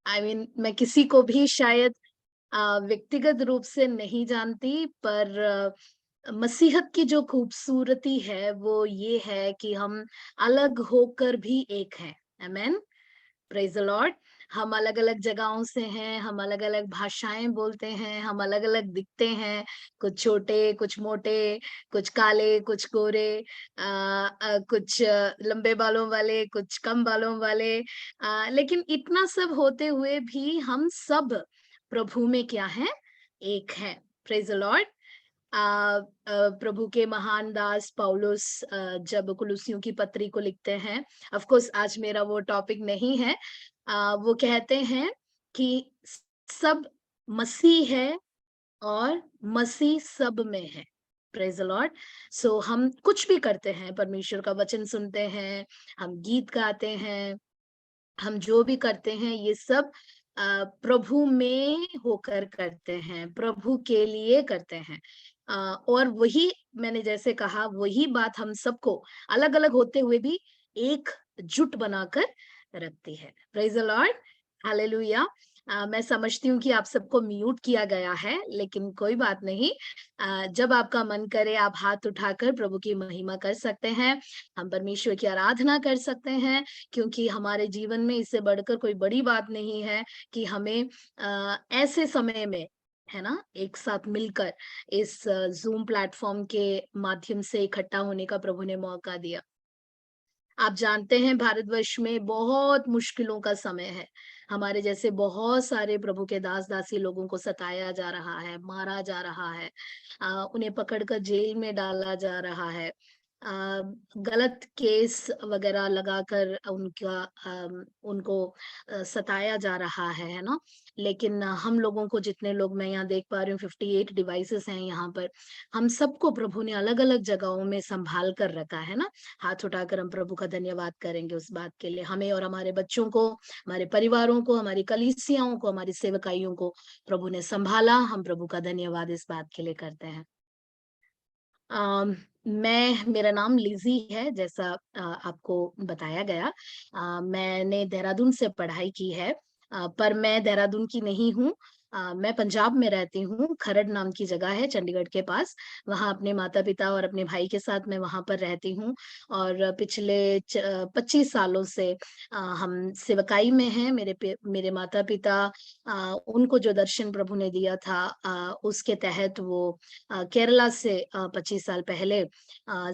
मैं किसी को भी शायद व्यक्तिगत रूप से नहीं जानती, पर मसीहत की जो खूबसूरती है वो ये है कि हम अलग होकर भी एक हैं। आमेन। Praise the Lord. हम अलग-अलग जगहों से हैं, हम अलग-अलग भाषाएँ बोलते हैं, हम अलग-अलग दिखते हैं, कुछ छोटे, कुछ मोटे, कुछ काले, कुछ गोरे, कुछ लंबे बालों वाले, कुछ कम बालों वाले, लेकिन इतना सब होते हुए भी हम सब प्रभु में क्या हैं? एक हैं। Praise the Lord. अ प्रभु के महान दास पौलुस जब कुलुस्सियों की पत्री को लिखते हैं, ऑफ कोर्स आज मेरा वो टॉपिक नहीं है। वो कहते हैं कि सब मसीह है और मसीह सब में है। Praise the Lord. सो हम कुछ भी करते हैं, परमेश्वर का वचन सुनते हैं, हम गीत गाते हैं, हम जो भी करते हैं ये सब प्रभु में होकर करते हैं, प्रभु के लिए करते हैं। और वही मैंने जैसे कहा वही बात हम सबको अलग-अलग होते हुए भी एकजुट बनाकर रखती है। Praise the Lord, hallelujah. मैं समझती हूँ कि आप सबको म्यूट किया गया है, लेकिन कोई बात नहीं। जब आपका मन करे आप हाथ उठाकर प्रभु की महिमा कर सकते हैं, हम परमेश्वर की आराधना कर सकते हैं, क्योंकि हमारे जीवन में इससे बढ़कर कोई बड़ी बात नहीं है कि हमें ऐसे समय में, है ना, एक साथ मिलकर इस ज़ूम प्लेटफ़ॉर्म के माध्यम से इकट्ठा होने का प्रभु ने मौका दिया। आप जानते हैं भारतवर्ष में बहुत मुश्किलों का समय है। हमारे जैसे बहुत सारे प्रभु के दास-दासी लोगों को सताया जा रहा है, मारा जा रहा है। उन्हें पकड़कर जेल में डाला जा रहा है। गलत केस वगैरह लगाकर उनको सताया जा रहा है ना? लेकिन हम लोगों को जितने लोग मैं यहाँ देख पा रही हूँ 58 डिवाइसेज़ हैं यहाँ पर। हम सबको प्रभु ने अलग-अलग जगहों में सँभाल कर रखा है ना? हाथ उठाकर हम प्रभु का धन्यवाद करेंगे उस बात के लिए। हमें और हमारे बच्चों को, हमारे परिवारों को, हमारी कलीसियाओं को, हमारी सेवकाइयों को प्रभु ने सँभाला। हम प्रभु का धन्यवाद इस बात के लिए करते हैं। मेरा नाम लिज़ी है, जैसा आपको बताया गया। मैंने देहरादून से पढ़ाई की है, पर मैं देहरादून की नहीं हूँ। मैं पंजाब में रहती हूँ, खरड़ नाम की जगह है चंडीगढ़ के पास। वहाँ अपने माता-पिता और अपने भाई के साथ मैं वहाँ पर रहती हूँ और पिछले 25 सालों से हम सेवकाई में हैं। मेरे माता-पिता, उनको जो दर्शन प्रभु ने दिया था, उसके तहत वो केरला से 25 साल पहले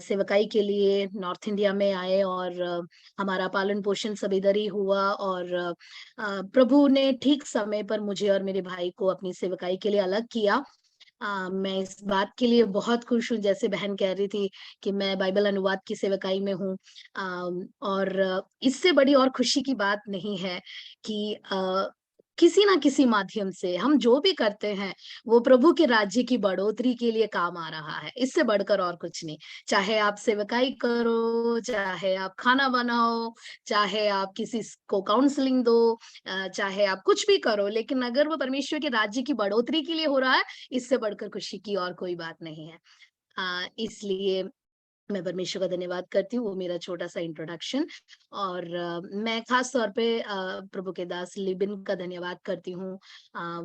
सेवकाई के लिए नॉर्थ इंडिया में आए और हमारा पालन-पोषण सब इधर ही हुआ और प्रभु ने ठीक समय पर मुझे और मेरे भाई को अपनी सेवकाई के लिए अलग किया। मैं इस बात के लिए बहुत खुश हूँ, जैसे बहन कह रही थी कि मैं बाइबल अनुवाद की सेवकाई में हूँ। और इससे बड़ी और खुशी की बात नहीं है कि किसी ना किसी माध्यम से हम जो भी करते हैं, वो प्रभु के राज्य की बढ़ोतरी के लिए काम आ रहा है, इससे बढ़कर और कुछ नहीं। चाहे आप सेवकाई करो, चाहे आप खाना बनाओ, चाहे आप किसी को काउंसलिंग दो, चाहे आप कुछ भी करो, लेकिन अगर वो परमेश्वर के राज्य की बढ़ोतरी के लिए हो रहा है, इससे बढ़कर खुशी की और कोई बात नहीं है। इसलिए मैं परमेश्वर का धन्यवाद करती हूँ, वो मेरा छोटा-सा इंट्रोडक्शन। और मैं ख़ास तौर पे प्रभु के दास लिबिन का धन्यवाद करती हूँ।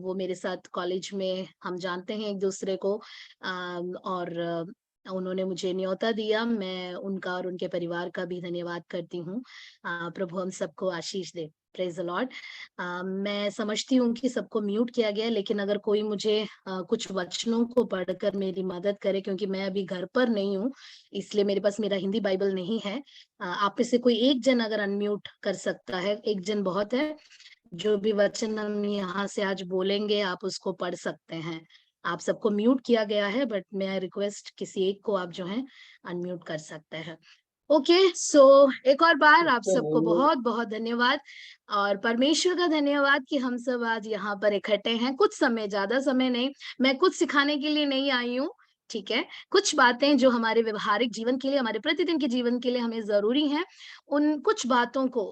वो मेरे साथ कॉलेज में हम जानते हैं एक-दूसरे को, और उन्होंने मुझे न्योता दिया, मैं उनका और उनके परिवार का भी धन्यवाद करती हूँ। प्रभु हम सबको आशीष दे। Praise the Lord. मैं समझती हूँ कि सबको म्यूट किया गया है, लेकिन अगर कोई मुझे कुछ वचनों को पढ़कर मेरी मदद करे, क्योंकि मैं अभी घर पर नहीं हूँ, इसलिए मेरे पास मेरा हिंदी बाइबल नहीं है। आप में से कोई एक जन अगर अनम्यूट कर सकता है, एक जन बहुत है, जो भी वचन हम यहाँ से आज बोलेंगे आप उसको पढ़ सकते हैं। आप सबको म्यूट किया गया है, बट मैं रिक्वेस्ट किसी एक को आप जो है अनम्यूट कर सकते हैं। ओके, सो एक और बार आप सबको बहुत-बहुत धन्यवाद और परमेश्वर का धन्यवाद कि हम सब आज यहाँ पर इकट्ठे हैं। कुछ समय, ज़्यादा समय नहीं, मैं कुछ सिखाने के लिए नहीं आई हूँ, ठीक है? कुछ बातें जो हमारे व्यावहारिक जीवन के लिए, हमारे प्रतिदिन के जीवन के लिए हमें ज़रूरी हैं, उन कुछ बातों को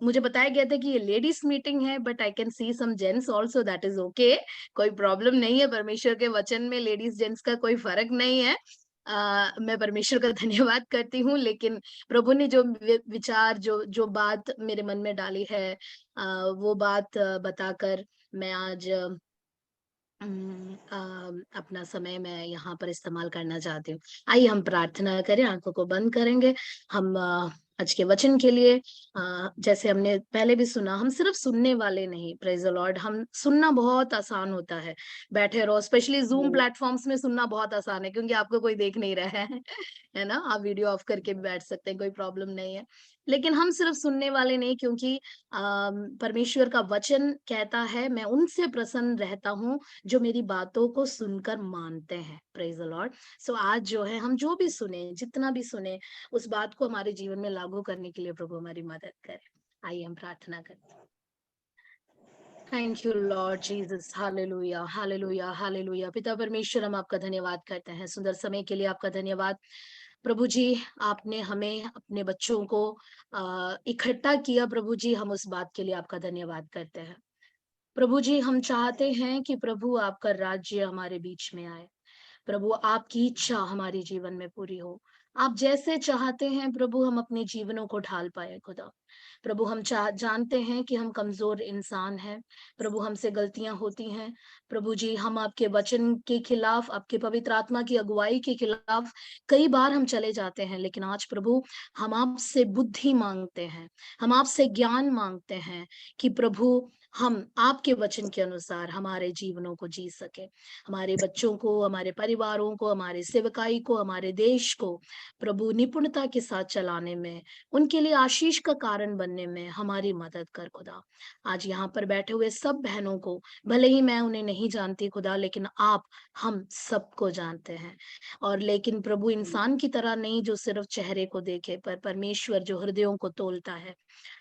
मुझे बताया गया था कि ये लेडीज़ मीटिंग है, but I can see some gents also, that is okay, कोई प्रॉब्लम नहीं है, परमेश्वर के वचन में लेडीज़ जेंट्स का कोई फ़र्क नहीं है। मैं परमेश्वर का धन्यवाद करती हूँ, लेकिन प्रभु ने जो विचार जो जो बात मेरे मन में डाली है, वो बात बताकर मैं आज अपना समय मैं यहाँ पर इस्तेमाल करना चाहती हूँ। आइए हम प्रार्थना करें, आँखों को बंद करेंगे। हम आज के वचन के लिए जैसे हमने पहले भी सुना, हम सिर्फ सुनने वाले नहीं, प्रेज़ द लॉर्ड। हम सुनना बहुत आसान होता है, बैठे रहो, स्पेशली ज़ूम प्लेटफ़ॉर्म्स में सुनना बहुत आसान है क्योंकि आपको कोई देख नहीं रहा है, है ना? आप वीडियो ऑफ करके भी बैठ सकते हैं, कोई प्रॉब्लम नहीं है। लेकिन हम सिर्फ सुनने वाले नहीं, क्योंकि परमेश्वर का वचन कहता है, मैं उनसे प्रसन्न रहता हूँ जो मेरी बातों को सुनकर मानते हैं। Praise the Lord. सो आज जो है हम जो भी सुने, जितना भी सुने, उस बात को हमारे जीवन में लागू करने के लिए प्रभु हमारी मदद करे। आइए हम प्रार्थना करते हैं। Thank you Lord Jesus, hallelujah, hallelujah, hallelujah. पिता परमेश्वर, हम आपका धन्यवाद करते हैं, सुंदर समय के लिए आपका धन्यवाद। प्रभु जी, आपने हमें अपने बच्चों को इकट्ठा किया। प्रभु जी, हम उस बात के लिए आपका धन्यवाद करते हैं। प्रभु जी, हम चाहते हैं कि प्रभु आपका राज्य हमारे बीच में आए। प्रभु आपकी इच्छा हमारे जीवन में पूरी हो। आप जैसे चाहते हैं प्रभु, हम अपने जीवनों को ढाल पाए खुदा। प्रभु हम जानते हैं कि हम कमजोर इंसान हैं। प्रभु हमसे गलतियां होती हैं। प्रभु जी, हम आपके वचन के खिलाफ, आपके पवित्र आत्मा की अगुवाई के खिलाफ कई बार हम चले जाते हैं, लेकिन आज प्रभु हम आपसे बुद्धि मांगते हैं, हम आपसे ज्ञान मांगते हैं कि प्रभु हम आपके वचन के अनुसार हमारे जीवनों को जी सके, हमारे बच्चों को, हमारे परिवारों को, हमारे सेवकाई को, हमारे देश को प्रभु निपुणता के साथ चलाने में, उनके लिए आशीष का कारण बनने में हमारी मदद कर खुदा। आज यहाँ पर बैठे हुए सब बहनों को, भले ही मैं उन्हें नहीं जानती खुदा, लेकिन आप हम सबको जानते हैं। और लेकिन प्रभु इंसान की तरह नहीं जो सिर्फ चेहरे को देखे, पर परमेश्वर जो हृदयों को तोलता है।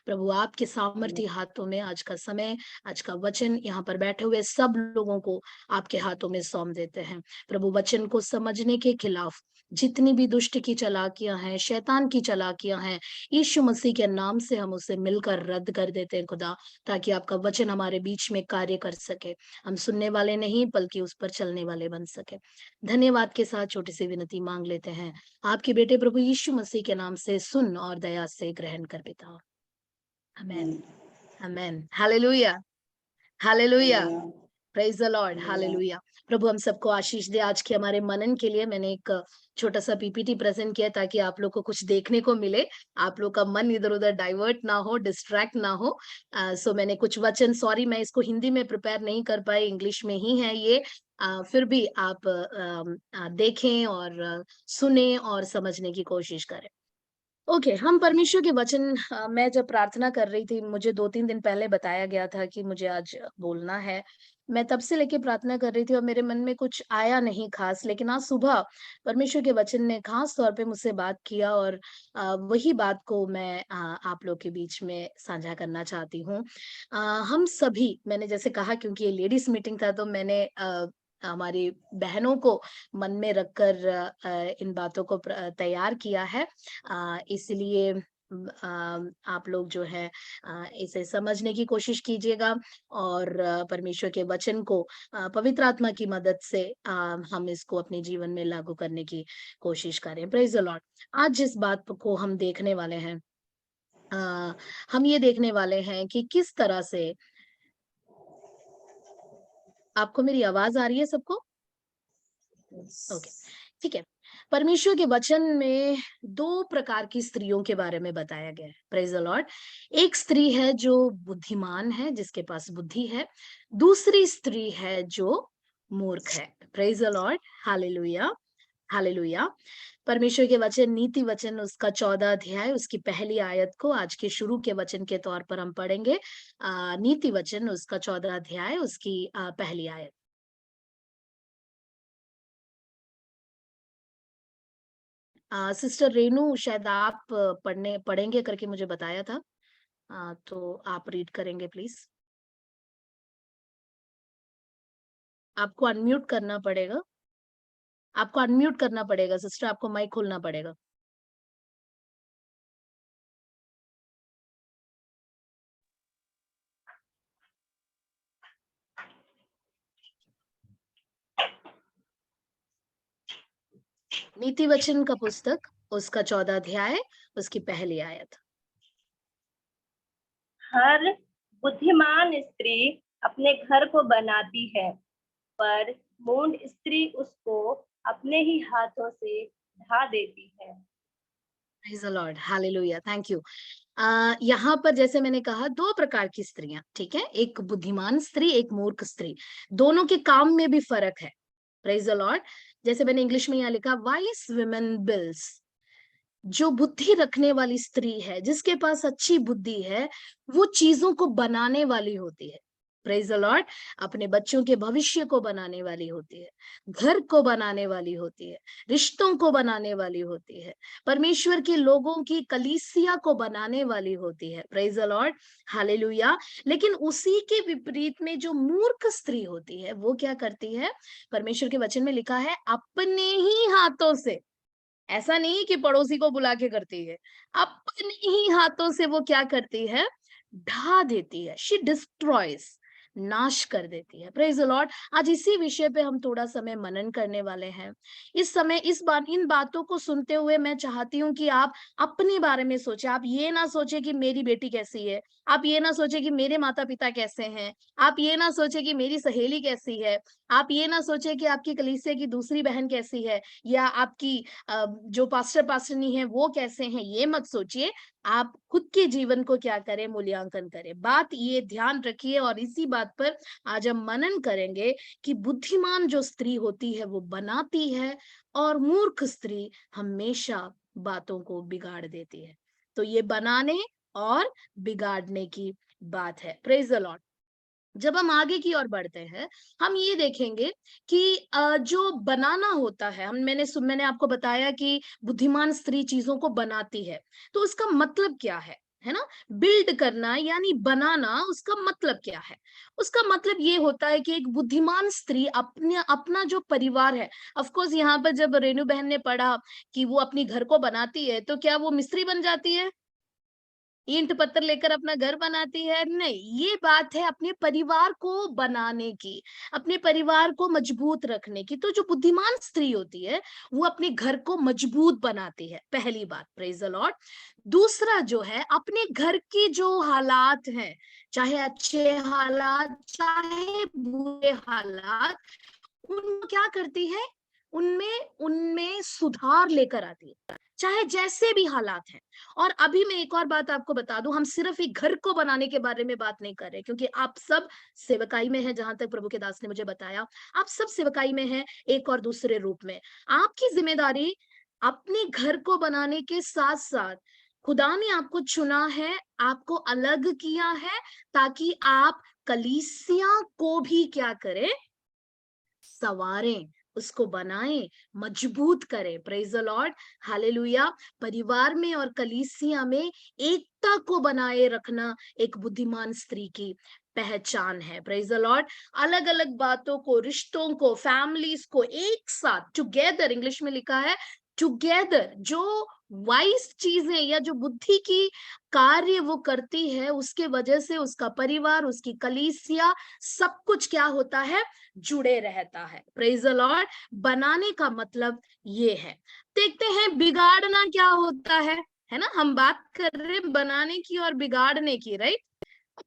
प्रभु आपके सामर्थी हाथों में आज का समय, आज का वचन, यहाँ पर बैठे हुए सब लोगों को आपके हाथों में सौंप देते हैं। प्रभु वचन को समझने के खिलाफ जितनी भी दुष्ट की चालाकियां हैं, शैतान की चालाकियां हैं, यीशु मसीह के नाम से हम उसे मिलकर रद्द कर देते हैं खुदा, ताकि आपका वचन हमारे बीच में कार्य कर सके। हम सुनने वाले नहीं बल्कि उस पर चलने वाले बन सके। धन्यवाद के साथ छोटी सी विनती मांग लेते हैं आपके बेटे प्रभु यीशु मसीह के नाम से, सुन और दया से ग्रहण कर पिता। Amen, amen, hallelujah, hallelujah, praise the Lord, hallelujah. प्रभु हम सबको आशीष दे। आज के हमारे मनन के लिए मैंने एक छोटा सा पीपीटी प्रेजेंट किया ताकि आप लोग को कुछ देखने को मिले, आप लोग का मन इधर-उधर डाइवर्ट ना हो, डिस्ट्रैक्ट ना हो। सो मैंने कुछ वचन, सॉरी मैं इसको हिंदी में प्रिपेयर नहीं कर पाई, इंग्लिश में ही है ये। फिर भी आप देखें और सुनें और समझने की कोशिश करें। ओके, हम परमेश्वर के वचन, मैं जब प्रार्थना कर रही थी, मुझे 2-3 दिन पहले बताया गया था कि मुझे आज बोलना है। मैं तब से लेके प्रार्थना कर रही थी और मेरे मन में कुछ आया नहीं ख़ास, लेकिन आज सुबह परमेश्वर के वचन ने ख़ास तौर पे मुझसे बात किया और वही बात को मैं आप लोग के बीच में साझा करना चाहती हूँ। हम सभी, मैंने जैसे कहा क्योंकि ये लेडीज़ मीटिंग था, तो मैंने हमारी बहनों को मन में रखकर इन बातों को तैयार किया है। इसलिए आप लोग जो है इसे समझने की कोशिश कीजिएगा और परमेश्वर के वचन को पवित्र आत्मा की मदद से हम इसको अपने जीवन में लागू करने की कोशिश करें। Praise the Lord. आज जिस बात को हम देखने वाले हैं, अ, हम ये देखने वाले हैं कि किस तरह से, आपको मेरी आवाज आ रही है सबको? ओके, ठीक है। परमेश्वर के वचन में 2 प्रकार की स्त्रियों के बारे में बताया गया है। Praise the Lord. एक स्त्री है जो बुद्धिमान है, जिसके पास बुद्धि है। दूसरी स्त्री है जो मूर्ख है। Praise the Lord, hallelujah, hallelujah. परमेश्वर के वचन, नीति वचन उसका 14 अध्याय, उसकी पहली आयत को आज के शुरू के वचन के तौर पर हम पढ़ेंगे। नीति वचन उसका 14 अध्याय, उसकी पहली आयत। सिस्टर रेनू, शायद आप पढ़ेंगे करके मुझे बताया था। तो आप रीड करेंगे प्लीज। आपको अनम्यूट करना पड़ेगा। आपको अनम्यूट करना पड़ेगा सिस्टर, आपको माइक खोलना पड़ेगा। नीति वचन का पुस्तक, उसका 14 अध्याय, उसकी पहली आयत। हर बुद्धिमान स्त्री अपने घर को बनाती है, पर मूढ़ स्त्री उसको अपने ही हाथों से ढा देती है। Praise the Lord, hallelujah, thank you. यहाँ पर जैसे मैंने कहा 2 प्रकार की स्त्रियाँ, ठीक है? एक बुद्धिमान स्त्री, एक मूर्ख स्त्री। दोनों के काम में भी फ़र्क है। Praise the Lord. जैसे मैंने इंग्लिश में यहाँ लिखा वाइज़ वुमेन बिल्ड्स। जो बुद्धि रखने वाली स्त्री है, जिसके पास अच्छी बुद्धि है, वो चीज़ों को बनाने वाली होती है। Praise the Lord. अपने बच्चों के भविष्य को बनाने वाली होती है, घर को बनाने वाली होती है, रिश्तों को बनाने वाली होती है, परमेश्वर के लोगों की कलीसिया को बनाने वाली होती है। Praise the Lord, hallelujah. लेकिन उसी के विपरीत में जो मूर्ख स्त्री होती है, वो क्या करती है? परमेश्वर के वचन में लिखा है, अपने ही हाथों से, ऐसा नहीं कि पड़ोसी को बुला के करती है, अपने ही हाथों से वो क्या करती है? ढा देती है। शी डिस्ट्रॉयज, नाश कर देती है। Praise the Lord. आज इसी विषय पे हम थोड़ा समय मनन करने वाले हैं। इस समय इस बार इन बातों को सुनते हुए मैं चाहती हूँ कि आप अपने बारे में सोचें। आप ये ना सोचे कि मेरी बेटी कैसी है, आप ये ना सोचे कि मेरे माता पिता कैसे हैं, आप ये ना सोचे कि मेरी सहेली कैसी है, आप ये ना सोचे कि आपकी कलीसिया की दूसरी बहन कैसी है, या आपकी जो पास्टर पास्टरनी है वो कैसे हैं, ये मत सोचिए। आप खुद के जीवन को क्या करें? मूल्यांकन करें। बात ये ध्यान रखिए और इसी बात पर आज हम मनन करेंगे कि बुद्धिमान जो स्त्री होती है वो बनाती है और मूर्ख स्त्री हमेशा बातों को बिगाड़ देती है। तो ये बनाने और बिगाड़ने की बात है। Praise the Lord. जब हम आगे की ओर बढ़ते हैं, हम ये देखेंगे कि जो बनाना होता है, मैंने आपको बताया कि बुद्धिमान स्त्री चीजों को बनाती है, तो उसका मतलब क्या है ना? बिल्ड करना यानी बनाना, उसका मतलब क्या है? उसका मतलब ये होता है कि एक बुद्धिमान स्त्री अपने अपना जो परिवार है, ऑफ कोर्स यहाँ पर जब रेणु बहन ने पढ़ा कि वो अपनी घर को बनाती है, तो क्या वो मिस्त्री बन जाती है? ईंट पत्थर लेकर अपना घर बनाती है? नहीं, ये बात है अपने परिवार को बनाने की, अपने परिवार को मजबूत रखने की। तो जो बुद्धिमान स्त्री होती है, वो अपने घर को मजबूत बनाती है, पहली बात। Praise the Lord. दूसरा जो है, अपने घर की जो हालात हैं, चाहे अच्छे हालात, चाहे बुरे हालात, उनको क्या करती है? उनमें उनमें सुधार लेकर आती है, चाहे जैसे भी हालात हैं। और अभी मैं एक और बात आपको बता दूं, हम सिर्फ एक घर को बनाने के बारे में बात नहीं कर रहे, क्योंकि आप सब सेवकाई में हैं, जहां तक प्रभु के दास ने मुझे बताया, आप सब सेवकाई में हैं एक और दूसरे रूप में। आपकी जिम्मेदारी अपने घर को बनाने के साथ साथ, खुदा ने आपको चुना है, आपको अलग किया है, ताकि आप कलीसिया को भी क्या करें? संवारें, उसको बनाएं, मजबूत करें। Praise the Lord, hallelujah. परिवार में और कलीसिया में एकता को बनाए रखना एक बुद्धिमान स्त्री की पहचान है। Praise the Lord. अलग अलग बातों को, रिश्तों को, फैमिलीज को एक साथ, टुगेदर, इंग्लिश में लिखा है टुगेदर, जो वाइज चीजें या जो बुद्धि की कार्य वो करती है, उसके वजह से उसका परिवार, उसकी कलीसिया, सब कुछ क्या होता है? जुड़े रहता है। Praise the Lord. बनाने का मतलब ये है। देखते हैं बिगाड़ना क्या होता है ना? हम बात कर रहे हैं बनाने की और बिगाड़ने की, राइट?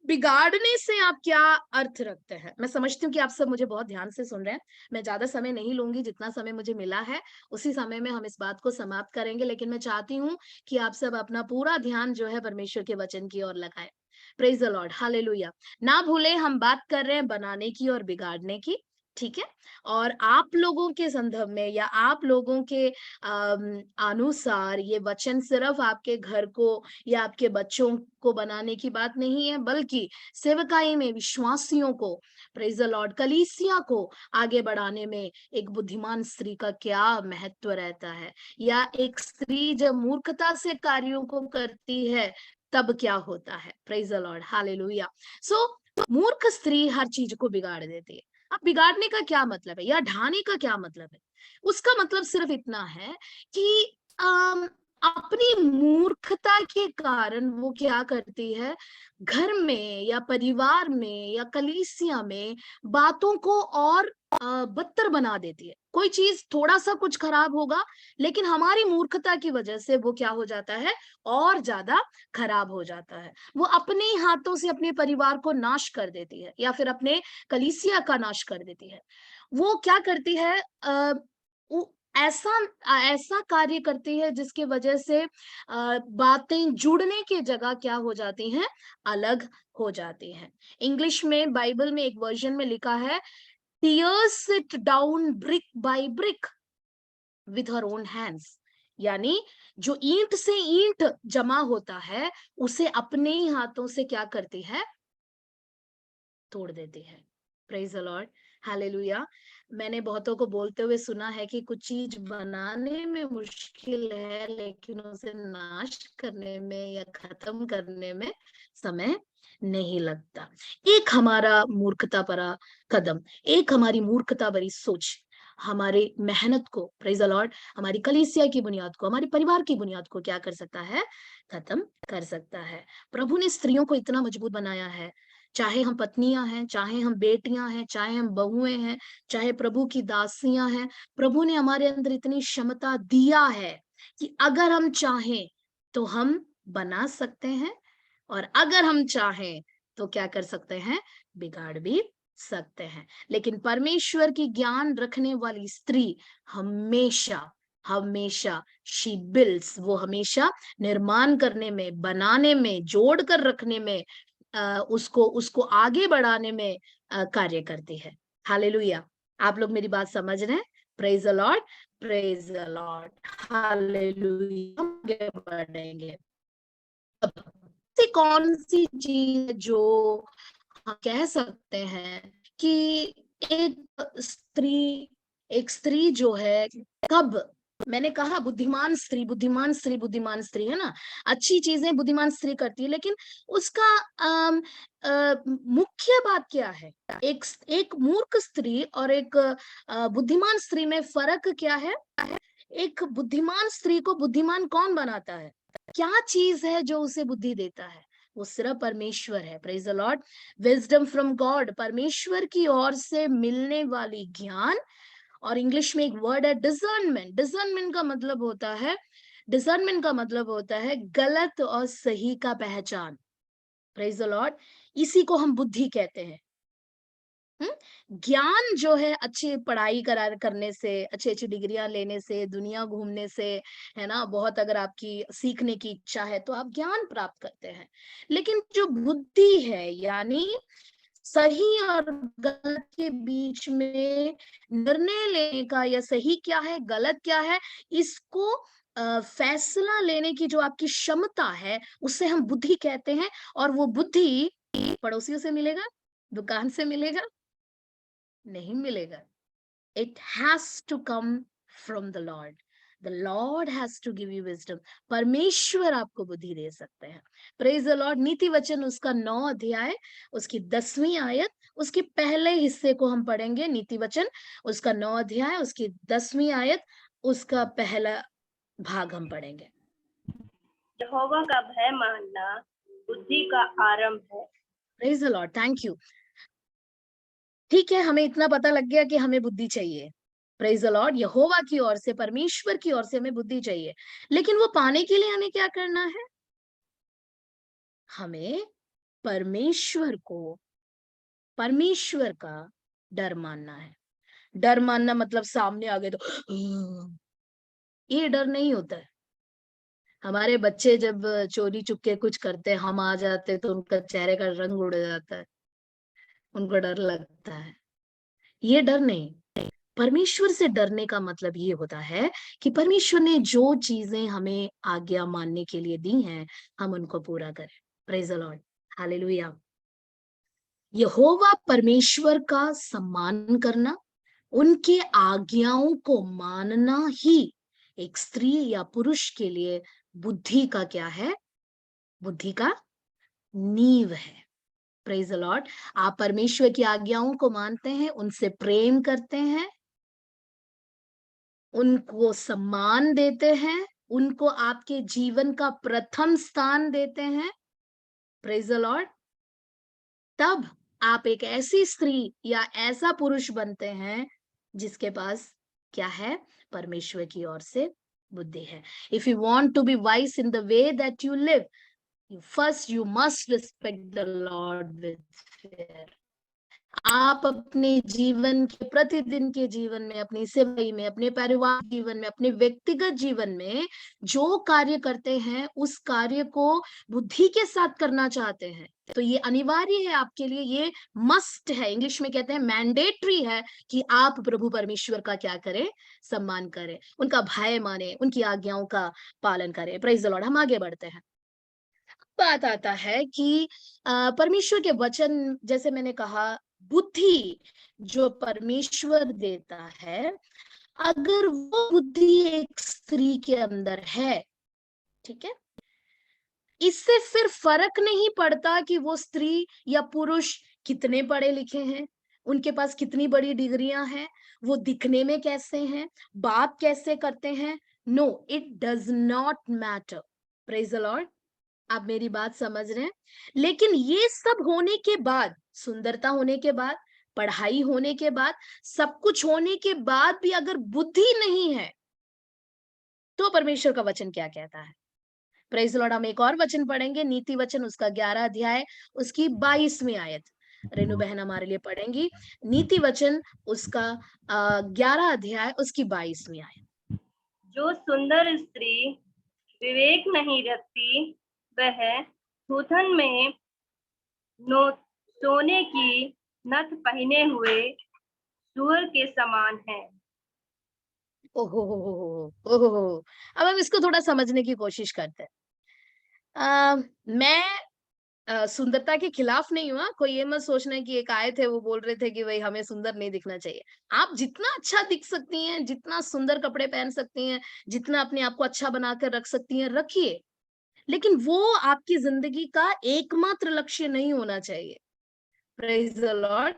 बिगाड़ने से आप क्या अर्थ रखते हैं? मैं समझती हूँ कि आप सब मुझे बहुत ध्यान से सुन रहे हैं। मैं ज्यादा समय नहीं लूंगी, जितना समय मुझे मिला है उसी समय में हम इस बात को समाप्त करेंगे, लेकिन मैं चाहती हूँ कि आप सब अपना पूरा ध्यान जो है परमेश्वर के वचन की ओर लगाएं। Praise the Lord, hallelujah. ना भूले, हम बात कर रहे हैं बनाने की और बिगाड़ने की, ठीक है? और आप लोगों के संदर्भ में या आप लोगों के अनुसार ये वचन सिर्फ आपके घर को या आपके बच्चों को बनाने की बात नहीं है, बल्कि सेवकाई में विश्वासियों को, प्रेज द लॉर्ड, कलीसिया को आगे बढ़ाने में एक बुद्धिमान स्त्री का क्या महत्व रहता है, या एक स्त्री जब मूर्खता से कार्यों को करती है तब क्या होता है। Praise the Lord, hallelujah. सो मूर्ख स्त्री हर चीज को बिगाड़ देती है। अब बिगाड़ने का क्या मतलब है, या ढाने का क्या मतलब है? उसका मतलब सिर्फ इतना है कि अपनी मूर्खता के कारण वो क्या करती है, घर में या परिवार में या कलीसिया में बातों को और बदतर बना देती है। कोई चीज थोड़ा सा कुछ खराब होगा, लेकिन हमारी मूर्खता की वजह से वो क्या हो जाता है, और ज्यादा खराब हो जाता है। वो अपने ही हाथों से अपने परिवार को नाश कर देती है, या फिर अपने कलीसिया का नाश कर देती है। वो क्या करती है, ऐसा ऐसा कार्य करती है जिसकी वजह से बातें जुड़ने की जगह क्या हो जाती हैं, अलग हो जाती हैं। इंग्लिश में बाइबल में एक वर्जन में लिखा है, tears it down brick by brick with her own hands. यानी जो ईंट से ईंट जमा होता है, उसे अपने ही हाथों से क्या करती है, तोड़ देती है। Praise the Lord, hallelujah. मैंने बहुतों को बोलते हुए सुना है कि कुछ चीज बनाने में मुश्किल है, लेकिन उसे नाश करने में या खत्म करने में समय नहीं लगता। एक हमारा मूर्खता भरा कदम, एक हमारी मूर्खता भरी सोच हमारी मेहनत को, प्रेज द लॉर्ड, हमारी कलीसिया की बुनियाद को, हमारी परिवार की बुनियाद को क्या कर सकता है, खत्म कर सकता है। प्रभु ने स्त्रियों को इतना मजबूत बनाया है, चाहे हम पत्नियां हैं, चाहे हम बेटियां हैं, चाहे हम बहुएं हैं, चाहे प्रभु की दासियां हैं, प्रभु ने हमारे अंदर इतनी क्षमता दिया है कि अगर हम चाहें तो हम बना सकते हैं, और अगर हम चाहें तो क्या कर सकते हैं, बिगाड़ भी सकते हैं। लेकिन परमेश्वर की ज्ञान रखने वाली स्त्री हमेशा हमेशा शी बिल्ड्स, वो हमेशा निर्माण करने में, बनाने में, जोड़ कर रखने में, उसको उसको आगे बढ़ाने में कार्य करती है। हालेलुया। आप लोग मेरी बात समझ रहे हैं? Praise the lord, praise the Lord, hallelujah. आगे बढ़ेंगे। अब ऐसी कौन सी चीज जो हम कह सकते हैं कि एक स्त्री एक स्त्री जो है, कब, मैंने कहा बुद्धिमान स्त्री, बुद्धिमान स्त्री, बुद्धिमान स्त्री है ना, अच्छी चीजें बुद्धिमान स्त्री करती है, लेकिन उसका मुख्य बात क्या है, एक एक मूर्ख स्त्री और एक बुद्धिमान स्त्री में फर्क क्या है। एक बुद्धिमान स्त्री को बुद्धिमान कौन बनाता है, क्या चीज है जो उसे बुद्धि देता है, वो सिर्फ परमेश्वर है। Praise the Lord, wisdom from God, परमेश्वर की ओर से मिलने वाली ज्ञान। और इंग्लिश में एक वर्ड है डिसर्नमेंट। डिसर्नमेंट का मतलब होता है, डिसर्नमेंट का मतलब होता है गलत और सही का पहचान। प्रेज द लॉर्ड, इसी को हम बुद्धि कहते हैं। ज्ञान जो है अच्छी पढ़ाई करने से, अच्छी अच्छी डिग्रियां लेने से, दुनिया घूमने से, है ना, बहुत अगर आपकी सीखने की इच्छा है तो आप ज्ञान प्राप्त करते हैं। लेकिन जो बुद्धि है, यानी सही और गलत के बीच में निर्णय लेने का, या सही क्या है गलत क्या है, इसको फैसला लेने की जो आपकी क्षमता है, उसे हम बुद्धि कहते हैं। और वो बुद्धि पड़ोसियों से मिलेगा, दुकान से मिलेगा, नहीं मिलेगा। It has to come from the Lord. The Lord has to give you wisdom. परमेश्वर आपको बुद्धि दे सकते हैं। Praise the Lord। नीति वचन उसका 9 अध्याय, उसकी 10वीं आयत, उसके पहले हिस्से को हम पढ़ेंगे। नीति वचन उसका 9 अध्याय, उसकी 10वीं आयत, उसका पहला भाग हम पढ़ेंगे। यहोवा का भय मानना बुद्धि का आरंभ है। Praise the Lord। Thank you. ठीक है, हमें इतना पता लग गया कि हमें बुद्धि चाहिए। प्रेज द लॉर्ड, यहोवा की ओर से, परमेश्वर की ओर से हमें बुद्धि चाहिए। लेकिन वो पाने के लिए हमें क्या करना है, हमें परमेश्वर को, परमेश्वर का डर मानना है। डर मानना मतलब सामने आ गए तो ये डर नहीं होता है। हमारे बच्चे जब चोरी चुपके कुछ करते, हम आ जाते तो उनका चेहरे का रंग उड़ जाता है, उनको डर लगता है। ये डर नहीं। परमेश्वर से डरने का मतलब ये होता है कि परमेश्वर ने जो चीजें हमें आज्ञा मानने के लिए दी हैं, हम उनको पूरा करें। Praise the Lord, hallelujah. यहोवा परमेश्वर का सम्मान करना, उनके आज्ञाओं को मानना ही एक स्त्री या पुरुष के लिए बुद्धि का क्या है, बुद्धि का नींव है। Praise the lord. आप परमेश्वर की आज्ञाओं को मानते हैं, उनसे प्रेम करते हैं, उनको सम्मान देते हैं, उनको आपके जीवन का प्रथम स्थान देते हैं, प्रेज़ द लॉर्ड, तब आप एक ऐसी स्त्री या ऐसा पुरुष बनते हैं जिसके पास क्या है? परमेश्वर की ओर से बुद्धि है। If you want to be wise in the way that you live, first you must respect the lord with fear. आप अपने जीवन के प्रतिदिन के जीवन में, अपनी सेवाई में, अपने परिवार जीवन में, अपने व्यक्तिगत जीवन में जो कार्य करते हैं, उस कार्य को बुद्धि के साथ करना चाहते हैं, तो ये अनिवार्य है आपके लिए, ये मस्ट है, इंग्लिश में कहते हैं मैंडेटरी है कि आप प्रभु परमेश्वर का क्या करें? सम्मान करें, उनका भय माने, उनकी आज्ञाओं का पालन करें। Praise the Lord. हम आगे बढ़ते हैं। बात आता है कि परमेश्वर के वचन, जैसे मैंने कहा, बुद्धि जो परमेश्वर देता है, अगर वो बुद्धि एक स्त्री के अंदर है, ठीक है, इससे फिर फर्क नहीं पड़ता कि वो स्त्री या पुरुष कितने पढ़े लिखे हैं, उनके पास कितनी बड़ी डिग्रियां हैं, वो दिखने में कैसे हैं, बात कैसे करते हैं। No, it does not matter. Praise the lord. आप मेरी बात समझ रहे हैं? लेकिन ये सब होने के बाद, सुंदरता होने के बाद, पढ़ाई होने के बाद, सब कुछ होने के बाद भी अगर बुद्धि नहीं है, तो परमेश्वर का वचन क्या कहता है? Praise Lord. हम एक और वचन पढ़ेंगे, नीति वचन उसका 11 अध्याय उसकी 22वीं आयत। रेणु बहन हमारे लिए पढ़ेंगी नीति वचन उसका 11 अध्याय उसकी 22वीं आयत। जो सुंदर स्त्री विवेक नहीं रखती, वह थूथन में सोने की नथ पहने हुए सूअर के समान है। ओहो ओहो। अब हम इसको थोड़ा समझने की कोशिश करते हैं। मैं सुंदरता के खिलाफ नहीं हुआ, कोई ये मत सोचना कि एक आए थे वो बोल रहे थे कि भाई हमें सुंदर नहीं दिखना चाहिए। आप जितना अच्छा दिख सकती हैं, जितना सुंदर कपड़े पहन सकती हैं, जितना अपने आप को अच्छा बनाकर रख सकती हैं, रखिए। लेकिन वो आपकी जिंदगी का एकमात्र लक्ष्य नहीं होना चाहिए। Praise the Lord.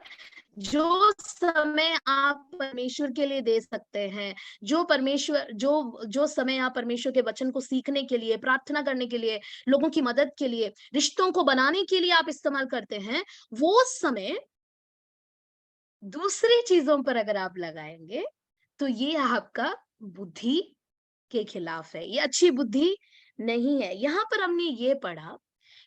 जो समय आप परमेश्वर के लिए दे सकते हैं, जो समय आप परमेश्वर के वचन को सीखने के लिए, प्रार्थना करने के लिए, लोगों की मदद के लिए, रिश्तों को बनाने के लिए आप इस्तेमाल करते हैं, वो समय दूसरी चीजों पर अगर आप लगाएंगे, तो ये आपका बुद्धि के खिलाफ है, ये अच्छी बुद्धि नहीं है। यहाँ पर हमने ये पढ़ा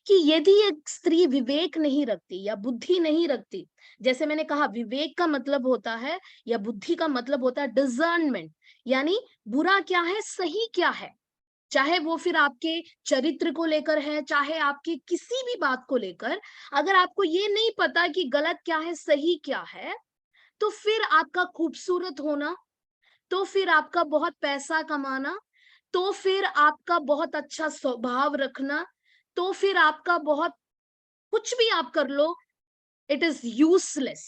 कि यदि एक स्त्री विवेक नहीं रखती या बुद्धि नहीं रखती, जैसे मैंने कहा, विवेक का मतलब होता है या बुद्धि का मतलब होता है डिजर्नमेंट, यानी बुरा क्या है, सही क्या है, चाहे वो फिर आपके चरित्र को लेकर है, चाहे आपकी किसी भी बात को लेकर। अगर आपको ये नहीं पता कि गलत क्या है, सही क्या है, तो फिर आपका खूबसूरत होना, तो फिर आपका बहुत पैसा कमाना, तो फिर आपका बहुत अच्छा स्वभाव रखना, तो फिर आपका बहुत कुछ भी आप कर लो, इट इज यूजलेस,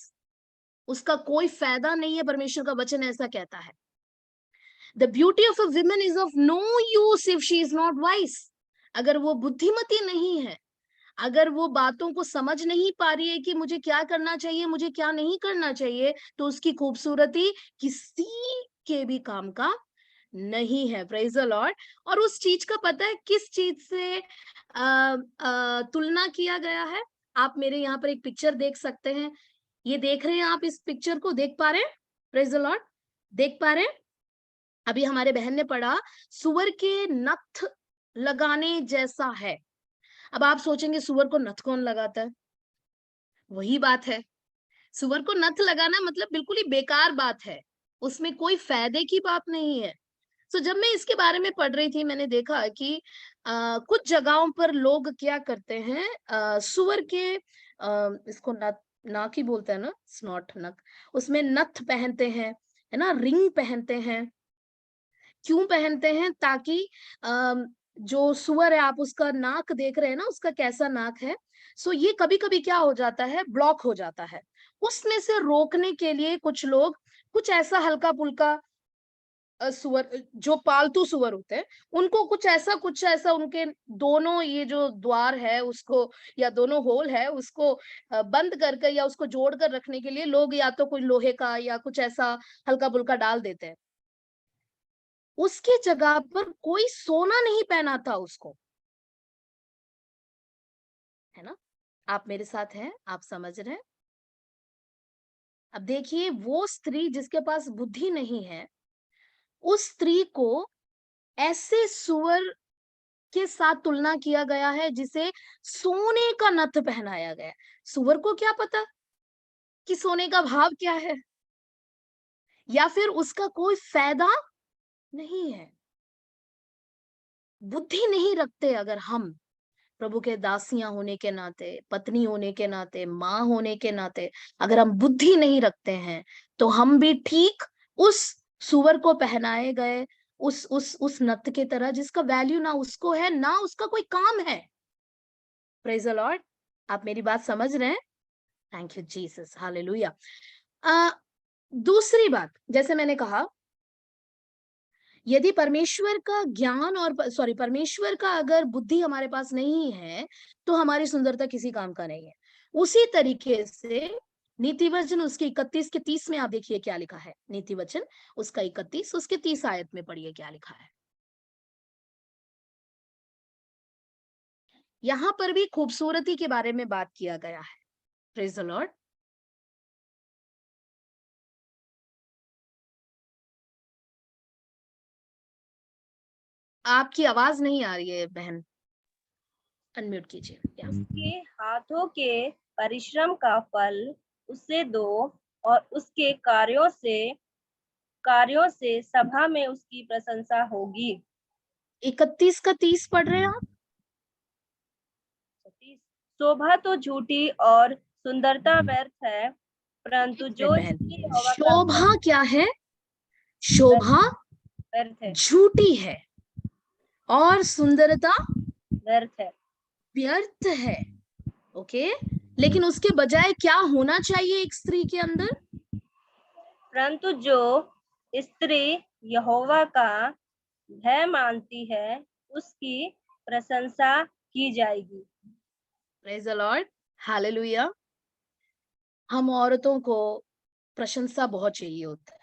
उसका कोई फायदा नहीं है। परमेश्वर का वचन ऐसा कहता है। The beauty of a woman is of no use if she is not wise. अगर वो बुद्धिमती नहीं है, अगर वो बातों को समझ नहीं पा रही है कि मुझे क्या करना चाहिए, मुझे क्या नहीं करना चाहिए, तो उसकी खूबसूरती किसी के भी काम का नहीं है। Praise the Lord. और उस चीज का पता है किस चीज से तुलना किया गया है? आप मेरे यहाँ पर एक पिक्चर देख सकते हैं, ये देख रहे हैं आप, इस पिक्चर को देख पा रहे हैं? Praise the Lord. देख पा रहे हैं? अभी हमारे बहन ने पढ़ा, सुअर के नथ लगाने जैसा है। अब आप सोचेंगे सुअर को नथ कौन लगाता है? वही बात है, सुअर को नथ लगाना मतलब बिल्कुल ही बेकार बात है, उसमें कोई फायदे की बात नहीं है। तो जब मैं इसके बारे में पढ़ रही थी, मैंने देखा कि कुछ जगहों पर लोग क्या करते हैं, सुअर के इसको नथ, नाक ही बोलते हैं ना, स्नॉट, नक, उसमें नथ पहनते हैं, है ना, रिंग पहनते हैं। क्यों पहनते हैं? ताकि जो सुअर है, आप उसका नाक देख रहे हैं ना, उसका कैसा नाक है, सो ये कभी कभी क्या हो जाता है, ब्लॉक हो जाता है। उसमें से रोकने के लिए कुछ लोग कुछ ऐसा हल्का फुल्का, सुअर जो पालतू सुअर होते हैं, उनको कुछ ऐसा उनके दोनों ये जो द्वार है उसको, या दोनों होल है उसको बंद कर या उसको जोड़ कर रखने के लिए लोग या तो कोई लोहे का या कुछ ऐसा हल्का फुल्का डाल देते हैं। उसकी जगह पर कोई सोना नहीं पहना था उसको, है ना? आप मेरे साथ हैं, आप समझ रहे हैं? अब देखिए, वो स्त्री जिसके पास बुद्धि नहीं है, उस स्त्री को ऐसे सुअर के साथ तुलना किया गया है जिसे सोने का नथ पहनाया गया है। सुअर को क्या पता कि सोने का भाव क्या है, या फिर उसका कोई फायदा नहीं है। बुद्धि नहीं रखते अगर हम, प्रभु के दासियां होने के नाते, पत्नी होने के नाते, माँ होने के नाते, अगर हम बुद्धि नहीं रखते हैं, तो हम भी ठीक उस सुअर को पहनाए गए उस नत की तरह, जिसका वैल्यू ना उसको है, ना उसका कोई काम है। Praise the lord. आप मेरी बात समझ रहे हैं? Thank you Jesus, hallelujah. दूसरी बात, जैसे मैंने कहा, यदि परमेश्वर का ज्ञान और परमेश्वर का अगर बुद्धि हमारे पास नहीं है, तो हमारी सुंदरता किसी काम का नहीं है। उसी तरीके से नीति वचन उसके 31 के 30 में आप देखिए क्या लिखा है। नीति वचन उसका 31 उसके 30 आयत में पढ़िए क्या लिखा है। यहाँ पर भी खूबसूरती के बारे में बात किया गया है। Praise the Lord. आपकी आवाज नहीं आ रही है बहन, अनम्यूट कीजिए। उसके हाथों के परिश्रम का फल उसे दो, और उसके कार्यों से सभा में उसकी प्रशंसा होगी। 31 का 30 पढ़ रहे हैं आप? शोभा तो झूठी और सुंदरता व्यर्थ है, परंतु जो बहन, स्त्री यहोवा का शोभा क्या है? शोभा व्यर्थ है, झूठी है और सुंदरता व्यर्थ है। व्यर्थ है। ओके, लेकिन उसके बजाय क्या होना चाहिए एक स्त्री के अंदर? परंतु जो स्त्री यहोवा का भय मानती है, उसकी प्रशंसा की जाएगी। Praise the Lord, hallelujah. हम औरतों को प्रशंसा बहुत चाहिए होता है।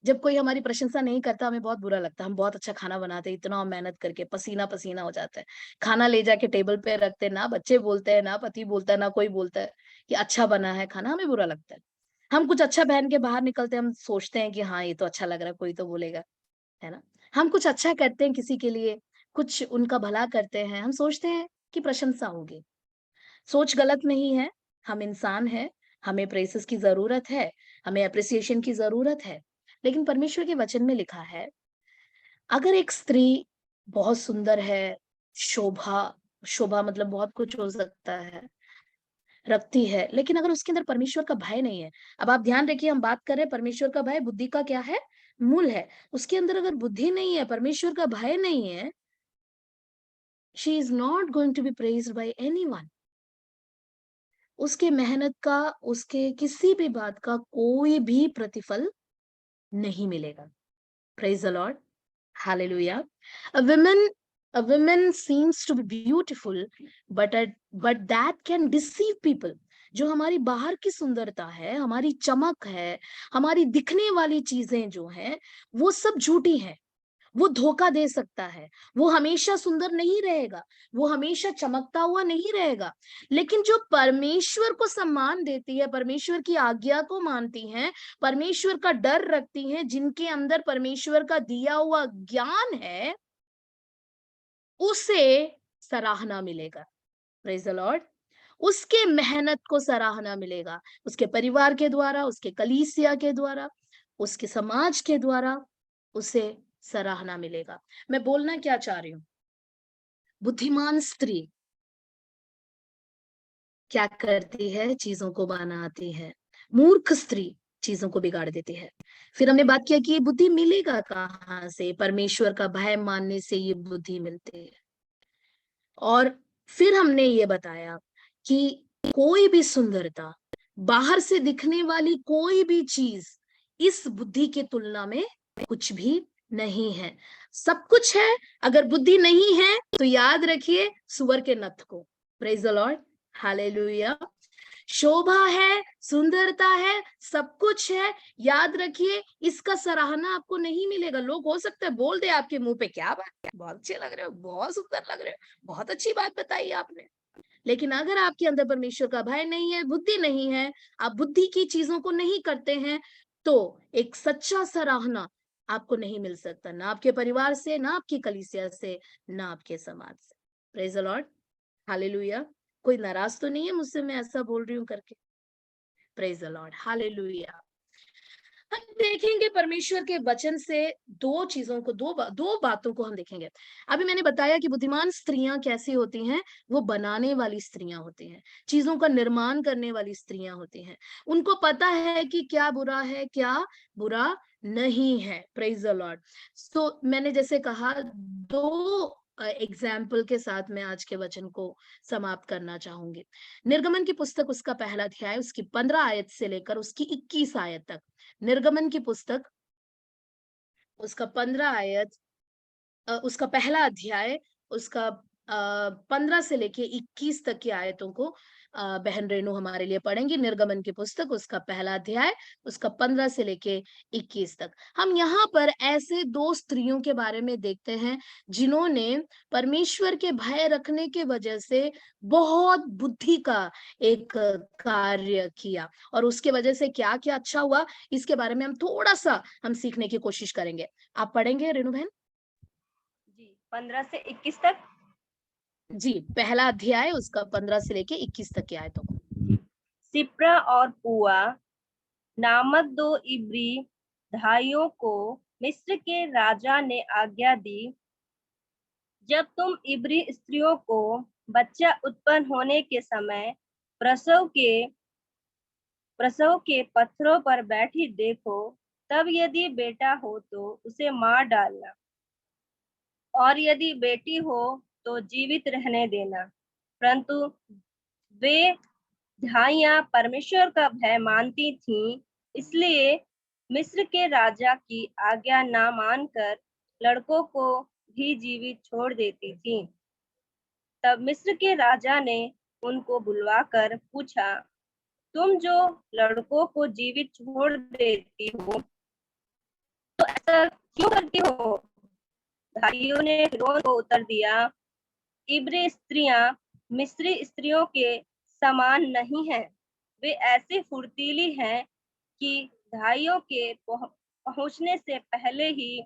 जब कोई हमारी प्रशंसा नहीं करता, हमें बहुत बुरा लगता है। हम बहुत अच्छा खाना बनाते हैं, इतना मेहनत करके पसीना पसीना हो जाता है, खाना ले जाके टेबल पे रखते हैं, ना बच्चे बोलते हैं, ना पति बोलता है, ना कोई बोलता है कि अच्छा बना है खाना, हमें बुरा लगता है। हम कुछ अच्छा पहन के बाहर निकलते हैं, हम सोचते हैं कि हाँ ये तो अच्छा लग रहा है, कोई तो बोलेगा, है ना? हम कुछ अच्छा करते हैं किसी के लिए, कुछ उनका भला करते हैं, हम सोचते हैं कि प्रशंसा होगी। सोच गलत नहीं है, हम इंसान हैं, हमें प्रेसेस की जरूरत है, हमें अप्रिसिएशन की जरूरत है। लेकिन परमेश्वर के वचन में लिखा है, अगर एक स्त्री बहुत सुंदर है, शोभा शोभा मतलब बहुत कुछ हो सकता है, रखती है, लेकिन अगर उसके अंदर परमेश्वर का भय नहीं है। अब आप ध्यान रखिए, हम बात कर रहे हैं परमेश्वर का भय बुद्धि का क्या है? मूल है। उसके अंदर अगर बुद्धि नहीं है, परमेश्वर का भय नहीं है, she is not going to be praised by anyone. उसके मेहनत का, उसके किसी भी बात का कोई भी प्रतिफल नहीं मिलेगा। Praise the Lord, hallelujah. a woman a woman seems to be beautiful, but that can deceive people। जो हमारी बाहर की सुंदरता है, हमारी चमक है, हमारी दिखने वाली चीजें जो हैं, वो सब झूठी हैं। वो धोखा दे सकता है, वो हमेशा सुंदर नहीं रहेगा, वो हमेशा चमकता हुआ नहीं रहेगा। लेकिन जो परमेश्वर को सम्मान देती है, परमेश्वर की आज्ञा को मानती हैं, परमेश्वर का डर रखती हैं, जिनके अंदर परमेश्वर का दिया हुआ ज्ञान है, उसे सराहना मिलेगा। Praise the Lord. उसके मेहनत को सराहना मिलेगा, उसके परिवार के द्वारा, उसके कलीसिया के द्वारा, उसके समाज के द्वारा उसे सराहना मिलेगा। मैं बोलना क्या चाह रही हूं, बुद्धिमान स्त्री क्या करती है? चीजों को बनाती है। मूर्ख स्त्री चीजों को बिगाड़ देती है। फिर हमने बात किया कि ये बुद्धि मिलेगा कहाँ से? परमेश्वर का भय मानने से ये बुद्धि मिलती है। और फिर हमने ये बताया कि कोई भी सुंदरता, बाहर से दिखने वाली कोई भी चीज इस बुद्धि के तुलना में कुछ भी नहीं है। सब कुछ है, अगर बुद्धि नहीं है तो याद रखिए सुअर के नथ को। Praise the Lord, hallelujah. शोभा है, सुंदरता है, सब कुछ है। याद रखिए, इसका सराहना आपको नहीं मिलेगा। लोग हो सकता है बोल दे आपके मुंह पे, क्या बात है, बहुत अच्छे लग रहे हो, बहुत सुंदर लग रहे हो, बहुत अच्छी बात बताई आपने। लेकिन अगर आपके अंदर परमेश्वर का भय नहीं है, बुद्धि नहीं है, आप बुद्धि की चीजों को नहीं करते हैं, तो एक सच्चा सराहना आपको नहीं मिल सकता, ना आपके परिवार से, ना आपकी कलीसिया से, ना आपके समाज से। Praise the Lord, hallelujah. कोई नाराज तो नहीं है मुझसे मैं ऐसा बोल रही हूँ करके? Praise the Lord, hallelujah. हम देखेंगे परमेश्वर के वचन से दो चीजों को, दो बातों को हम देखेंगे। अभी मैंने बताया कि बुद्धिमान स्त्रियां कैसी होती हैं, वो बनाने वाली स्त्रियां होती हैं, चीजों का निर्माण करने वाली स्त्रियां होती हैं। उनको पता है कि क्या बुरा है, क्या बुरा नहीं है। Praise the Lord. सो मैंने जैसे कहा, दो एग्जाम्पल के साथ मैं आज के वचन को समाप्त करना चाहूंगी। निर्गमन की पुस्तक, उसका पहला अध्याय, उसकी 15 आयत से लेकर उसकी 21 आयत तक। निर्गमन की पुस्तक, उसका 15 आयत, उसका पहला अध्याय, उसका 15 से लेके 21 तक की आयतों को बहन रेणु हमारे लिए पढ़ेंगी। निर्गमन की पुस्तक, उसका पहला अध्याय, उसका 15 से लेके 21 तक। हम यहाँ पर ऐसे दो स्त्रियों के बारे में देखते हैं जिन्होंने परमेश्वर के भय रखने के वजह से बहुत बुद्धि का एक कार्य किया, और उसके वजह से क्या क्या अच्छा हुआ, इसके बारे में हम थोड़ा सा हम सीखने की कोशिश करेंगे। आप पढ़ेंगे रेणु बहन? जी, 15 से 21 तक। जी, पहला अध्याय, उसका 15 से लेके 21 तक की आयतों को। सिप्रा और पुआ नामक दो इब्री भाइयों को मिस्र के राजा ने आज्ञा दी, जब तुम इब्री स्त्रियों को बच्चा उत्पन्न होने के समय प्रसव के पत्थरों पर बैठी देखो, तब यदि बेटा हो तो उसे मार डालना, और यदि बेटी हो तो जीवित रहने देना। परंतु वे झाइयां परमेश्वर का भय मानती थीं, इसलिए मिस्र के राजा की आज्ञा ना मानकर लड़कों को भी जीवित छोड़ देती थीं। तब मिस्र के राजा ने उनको बुलवाकर पूछा, तुम जो लड़कों को जीवित छोड़ देती हो, तो ऐसा क्यों करती हो? भाइयों ने फिरौन को उत्तर दिया, इब्री स्त्रियां मिस्री स्त्रियों के समान नहीं हैं। वे ऐसी फुर्तीली हैं कि भाइयों के पहुंचने से पहले ही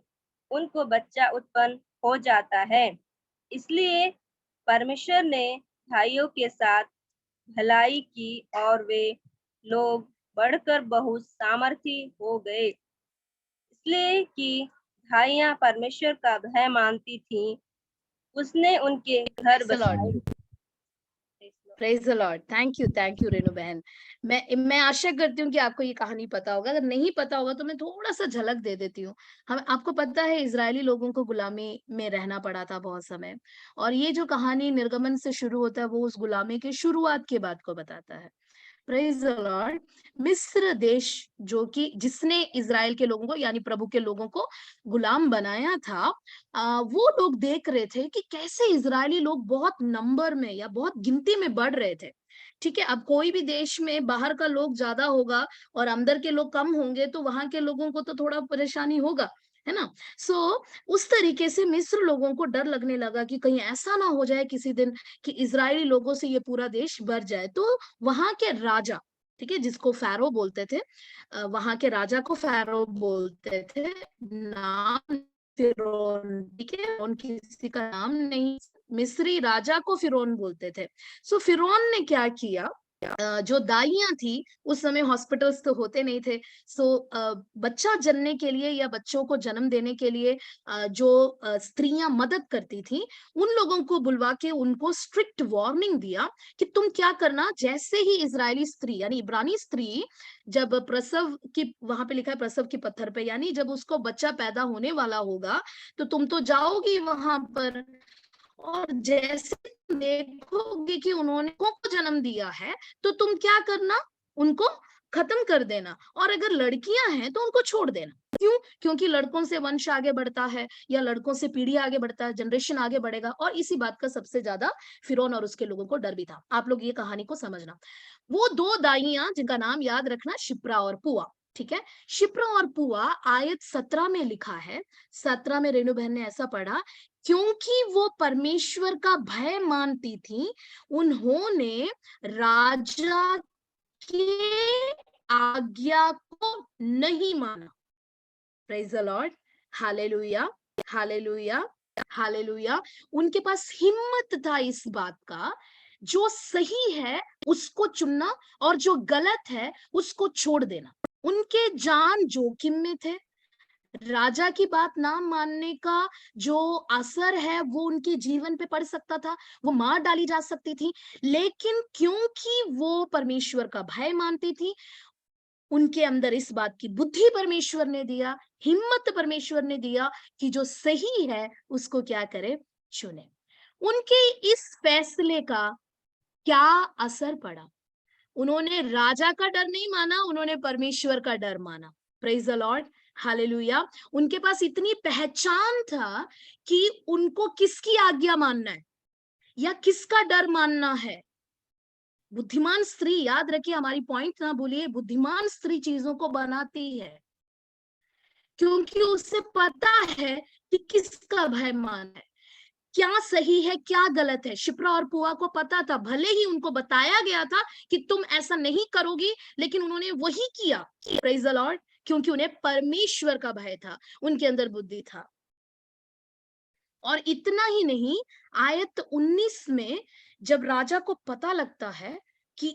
उनको बच्चा उत्पन्न हो जाता है। इसलिए परमेश्वर ने भाइयों के साथ भलाई की और वे लोग बढ़कर बहुत सामर्थी हो गए, इसलिए कि भाइयां परमेश्वर का भय मानती थीं। उसने उनके घर प्रेज द लॉर्ड, बसाए। Praise the Lord. Thank you Renu बहन। मैं आशा करती हूँ कि आपको ये कहानी पता होगा। अगर नहीं पता होगा तो मैं थोड़ा सा झलक दे देती हूँ। हम आपको पता है, इजरायली लोगों को गुलामी में रहना पड़ा था बहुत समय, और ये जो कहानी निर्गमन से शुरू होता है वो उस गुलामी की शुरुआत के बात को बताता है। Praise the Lord. मिस्र देश, जो कि जिसने इजराइल के लोगों को, यानी प्रभु के लोगों को गुलाम बनाया था, वो लोग देख रहे थे कि कैसे इजरायली लोग बहुत नंबर में या बहुत गिनती में बढ़ रहे थे। ठीक है, अब कोई भी देश में बाहर का लोग ज्यादा होगा और अंदर के लोग कम होंगे, तो वहां के लोगों को तो थोड़ा परेशानी होगा, है ना। सो उस तरीके से मिस्र लोगों को डर लगने लगा कि कहीं ऐसा ना हो जाए किसी दिन कि इजरायली लोगों से ये पूरा देश भर जाए। तो वहां के राजा, ठीक है, जिसको फैरो बोलते थे, वहां के राजा को फैरो बोलते थे, नाम फिरौन, ठीक है, उनकी किसी का नाम नहीं, मिस्री राजा को फिरौन बोलते थे। सो फिरौन ने क्या किया, जो दाइयां थी, उस समय हॉस्पिटल्स तो होते नहीं थे। सो बच्चा जनने के लिए या बच्चों को जन्म देने के लिए जो स्त्रियां मदद करती थी, उन लोगों को बुलवा के उनको स्ट्रिक्ट वार्निंग दिया कि तुम क्या करना, जैसे ही इजरायली स्त्री यानी इब्रानी स्त्री जब प्रसव की, वहां पे लिखा है प्रसव की पत्थर पे, यानी जब उसको बच्चा पैदा होने वाला होगा, तो तुम तो जाओगी वहां पर, और जैसे तुम देखोगे कि उन्होंने को जन्म दिया है, तो तुम क्या करना, उनको खत्म कर देना, और अगर लड़कियां हैं तो उनको छोड़ देना। क्यों? क्योंकि लड़कों से वंश आगे बढ़ता है या लड़कों से पीढ़ी आगे बढ़ता है, जनरेशन आगे बढ़ेगा, और इसी बात का सबसे ज्यादा फिरौन और उसके लोगों को डर भी था। आप लोग ये कहानी को समझना। वो दो दाइयां जिनका नाम याद रखना, शिप्रा और पुआ, ठीक है? शिप्रा और पुआ आयत 17 में लिखा है, 17 में रेणु बहन ने ऐसा पढ़ा, क्योंकि वो परमेश्वर का भय मानती थी, उन्होंने राजा के आज्ञा को नहीं माना। Praise the Lord, hallelujah, hallelujah, hallelujah. उनके पास हिम्मत था इस बात का, जो सही है उसको चुनना और जो गलत है उसको छोड़ देना। उनके जान जोखिम में थे। राजा की बात ना मानने का जो असर है वो उनके जीवन पे पड़ सकता था, वो मार डाली जा सकती थी, लेकिन क्योंकि वो परमेश्वर का भय मानती थी, उनके अंदर इस बात की बुद्धि परमेश्वर ने दिया, हिम्मत परमेश्वर ने दिया कि जो सही है उसको क्या करे, चुने। उनके इस फैसले का क्या असर पड़ा? उन्होंने राजा का डर नहीं माना, उन्होंने परमेश्वर का डर माना। Praise the Lord, hallelujah. उनके पास इतनी पहचान था कि उनको किसकी आज्ञा मानना है या किसका डर मानना है। बुद्धिमान स्त्री, याद रखिए हमारी पॉइंट ना भूलिए, बुद्धिमान स्त्री चीजों को बनाती है क्योंकि उसे पता है कि किसका भय मान है, क्या सही है क्या गलत है। शिप्रा और पुआ को पता था, भले ही उनको बताया गया था कि तुम ऐसा नहीं करोगी, लेकिन उन्होंने वही किया। प्रेज द लॉर्ड, क्योंकि उन्हें परमेश्वर का भय था, उनके अंदर बुद्धि था। और इतना ही नहीं, आयत 19 में जब राजा को पता लगता है कि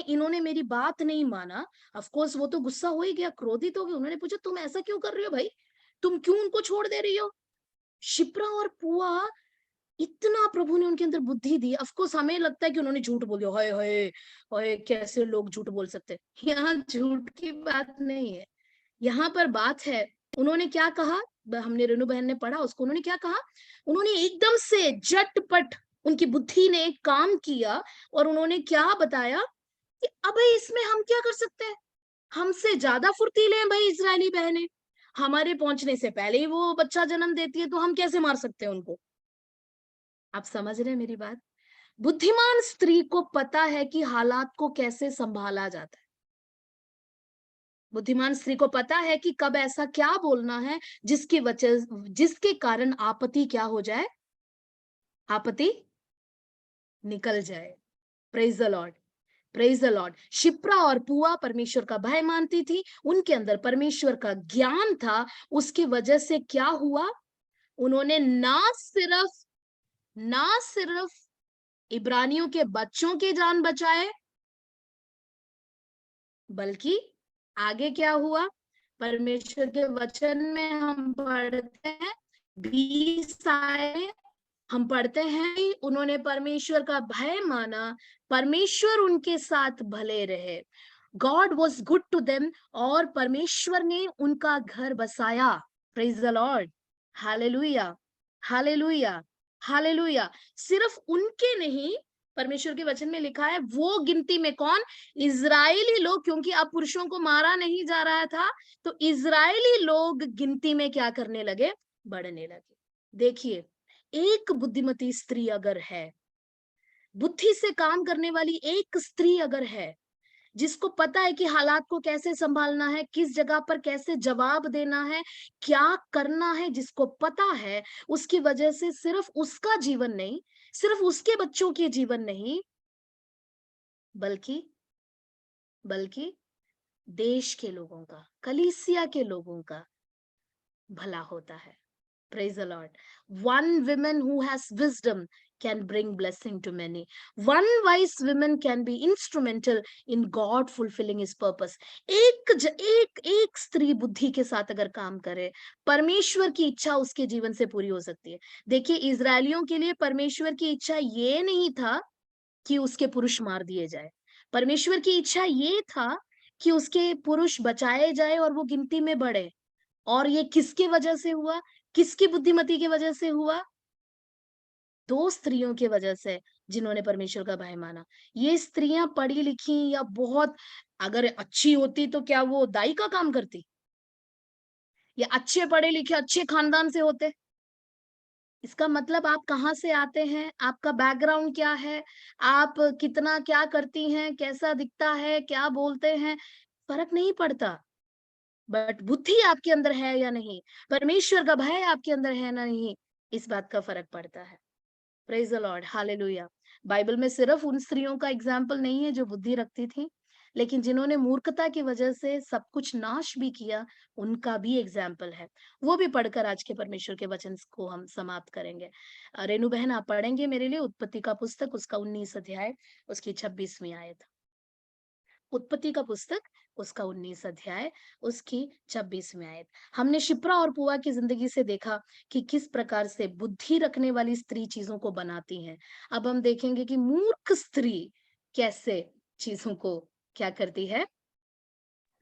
इन्होंने मेरी बात नहीं माना, ऑफ कोर्स वो तो गुस्सा हो ही गया, क्रोधित हो गए। उन्होंने पूछा तुम ऐसा क्यों कर रही हो भाई, तुम क्यों उनको छोड़ दे रही हो? शिप्रा और पुआ, इतना प्रभु ने उनके अंदर बुद्धि दी। ऑफ कोर्स हमें लगता है कि उन्होंने झूठ बोल दिया, हाय हाय हाय कैसे लोग झूठ बोल सकते हैं। यहाँ झूठ की बात नहीं है, यहाँ पर बात है, उन्होंने क्या कहा, हमने रेणु बहन ने पढ़ा उसको, उन्होंने क्या कहा, उन्होंने एकदम से झटपट, उनकी बुद्धि ने एक काम किया और उन्होंने क्या बताया कि अबे इसमें हम क्या कर सकते हैं, हमसे ज्यादा फुर्तीले हैं भाई इजरायली बहनें, हमारे पहुंचने से पहले ही वो बच्चा जन्म देती है, तो हम कैसे मार सकते हैं उनको। आप समझ रहे हैं मेरी बात? बुद्धिमान स्त्री को पता है कि हालात को कैसे संभाला जाता है। बुद्धिमान स्त्री को पता है कि कब ऐसा क्या बोलना है जिसकी वजह, जिसके कारण आपत्ति क्या हो जाए, आपत्ति निकल जाए। Praise the lord, praise the Lord. Shipra और पुआ परमेश्वर का भय मानती थी, उनके अंदर परमेश्वर का ज्ञान था, उसकी वजह से क्या हुआ, उन्होंने ना सिर्फ इब्रानियों के बच्चों की जान बचाए, बल्कि आगे क्या हुआ, परमेश्वर के वचन में हम पढ़ते हैं 20 आए, हम पढ़ते हैं उन्होंने परमेश्वर का भय माना, परमेश्वर उनके साथ भले रहे, God was good to them, और परमेश्वर ने उनका घर बसाया। Praise the Lord, hallelujah, hallelujah, hallelujah. सिर्फ उनके नहीं, परमेश्वर के वचन में लिखा है वो गिनती में कौन, इजरायली लोग, क्योंकि अब पुरुषों को मारा नहीं जा रहा था, तो इजरायली लोग गिनती में क्या करने लगे, बढ़ने लगे। देखिए, एक बुद्धिमती स्त्री अगर है, बुद्धि से काम करने वाली एक स्त्री अगर है, जिसको पता है कि हालात को कैसे संभालना है, किस जगह पर कैसे जवाब देना है, क्या करना है, जिसको पता है, उसकी वजह से सिर्फ उसका जीवन नहीं, सिर्फ उसके बच्चों के जीवन नहीं, बल्कि बल्कि देश के लोगों का, कलीसिया के लोगों का भला होता है। Praise the Lord. One woman who has wisdom can bring blessing to many. One wise woman can be instrumental in God fulfilling His purpose. एक स्त्री बुद्धि के साथ अगर काम करे, परमेश्वर की इच्छा उसके जीवन से पूरी हो सकती है। देखिए, इजरायलियों के लिए परमेश्वर की इच्छा ये नहीं था कि उसके पुरुष मार दिए जाए। परमेश्वर की इच्छा ये था कि उसके पुरुष बचाए जाए और वो गिनती में बढ़े। और ये किसकी वजह से हुआ, किसकी बुद्धिमती की वजह से हुआ, दो स्त्रियों की वजह से, जिन्होंने परमेश्वर का भय माना। ये स्त्रियां पढ़ी लिखी या बहुत अगर अच्छी होती तो क्या वो दाई का काम करती? या अच्छे पढ़े लिखे अच्छे खानदान से होते। इसका मतलब आप कहाँ से आते हैं, आपका बैकग्राउंड क्या है, आप कितना क्या करती हैं, कैसा दिखता है, क्या बोलते हैं, फर्क नहीं पड़ता। बट बुद्धि आपके अंदर है या नहीं, परमेश्वर का भय आपके अंदर है ना नहीं, इस बात का फर्क पड़ता है। Praise the Lord, hallelujah. Bible में सिर्फ उन स्त्रियों का एग्जाम्पल नहीं है जो बुद्धि रखती थी, लेकिन जिन्होंने मूर्खता की वजह से सब कुछ नाश भी किया, उनका भी एग्जाम्पल है। वो भी पढ़कर आज के परमेश्वर के वचन को हम समाप्त करेंगे। रेणु बहन, आप पढ़ेंगे मेरे लिए उत्पत्ति का पुस्तक, उसका 19 अध्याय, उसकी 26वीं आयत। उत्पत्ति का पुस्तक, उसका 19 अध्याय, उसकी 26वीं आयत। हमने शिप्रा और पुआ की जिंदगी से देखा कि किस प्रकार से बुद्धि रखने वाली स्त्री चीजों को बनाती हैं। अब हम देखेंगे कि मूर्ख स्त्री कैसे चीजों को क्या करती है,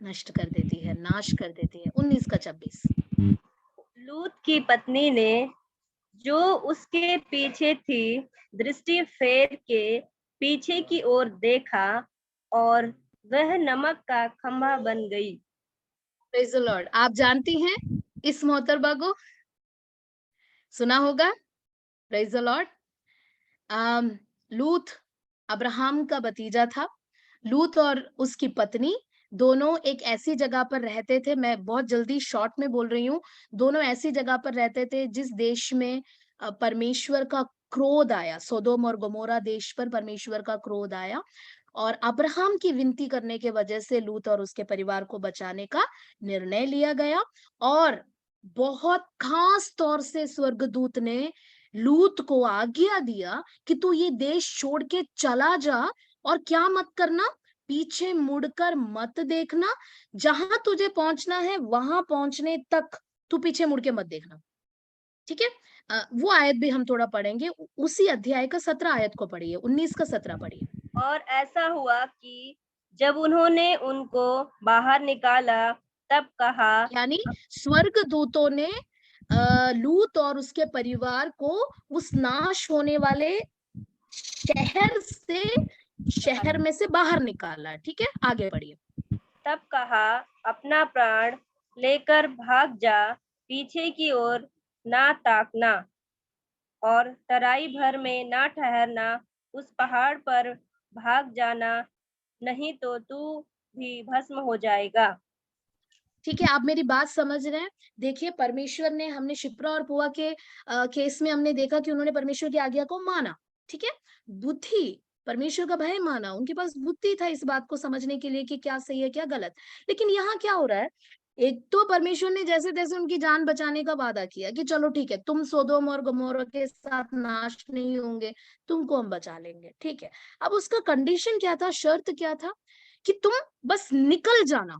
नष्ट कर देती है, नाश कर देती है। 19 का 26। लूत की पत्नी ने जो उसके पीछे थी दृष्टि फेर के पीछे की ओर देखा और वह नमक का खंभा बन गई। Praise the lord. आप जानती हैं इस मोहतरबा को, सुना होगा। Praise the Lord. लूत अब्राहम का भतीजा था। लूत और उसकी पत्नी दोनों एक ऐसी जगह पर रहते थे, मैं बहुत जल्दी शॉर्ट में बोल रही हूँ, दोनों ऐसी जगह पर रहते थे जिस देश में परमेश्वर का क्रोध आया। सोदोम और गमोरा देश पर परमेश्वर का क्रोध आया और अब्राहम की विनती करने के वजह से लूत और उसके परिवार को बचाने का निर्णय लिया गया। और बहुत खास तौर से स्वर्गदूत ने लूत को आज्ञा दिया कि तू ये देश छोड़ के चला जा और क्या मत करना, पीछे मुड़कर मत देखना, जहां तुझे पहुंचना है वहां पहुंचने तक तू पीछे मुड़ के मत देखना। ठीक है। वो आयत भी हम थोड़ा पढ़ेंगे, उसी अध्याय का 17 आयत को पढ़िए, 19 का 17 पढ़िए। और ऐसा हुआ कि जब उन्होंने उनको बाहर निकाला तब कहा, यानी स्वर्गदूतों ने लूत और उसके परिवार को उस नाश होने वाले शहर से, शहर में से बाहर निकाला। ठीक है, आगे बढ़िए। तब कहा, अपना प्राण लेकर भाग जा, पीछे की ओर ना ताकना और तराई भर में ना ठहरना, उस पहाड़ पर भाग जाना, नहीं तो तू भी भस्म हो जाएगा। ठीक है, आप मेरी बात समझ रहे हैं। देखिए, परमेश्वर ने, हमने शिप्रा और पुआ के केस में हमने देखा कि उन्होंने परमेश्वर की आज्ञा को माना। ठीक है, बुद्धि, परमेश्वर का भय माना, उनके पास बुद्धि था इस बात को समझने के लिए कि क्या सही है क्या गलत। लेकिन यहाँ क्या हो रहा है, एक तो परमेश्वर ने जैसे तैसे उनकी जान बचाने का वादा किया कि चलो ठीक है, तुम सोदोम और गमोरा के साथ नाश नहीं होंगे, तुमको हम बचा लेंगे। ठीक है, अब उसका कंडीशन क्या था, शर्त क्या था, कि तुम बस निकल जाना,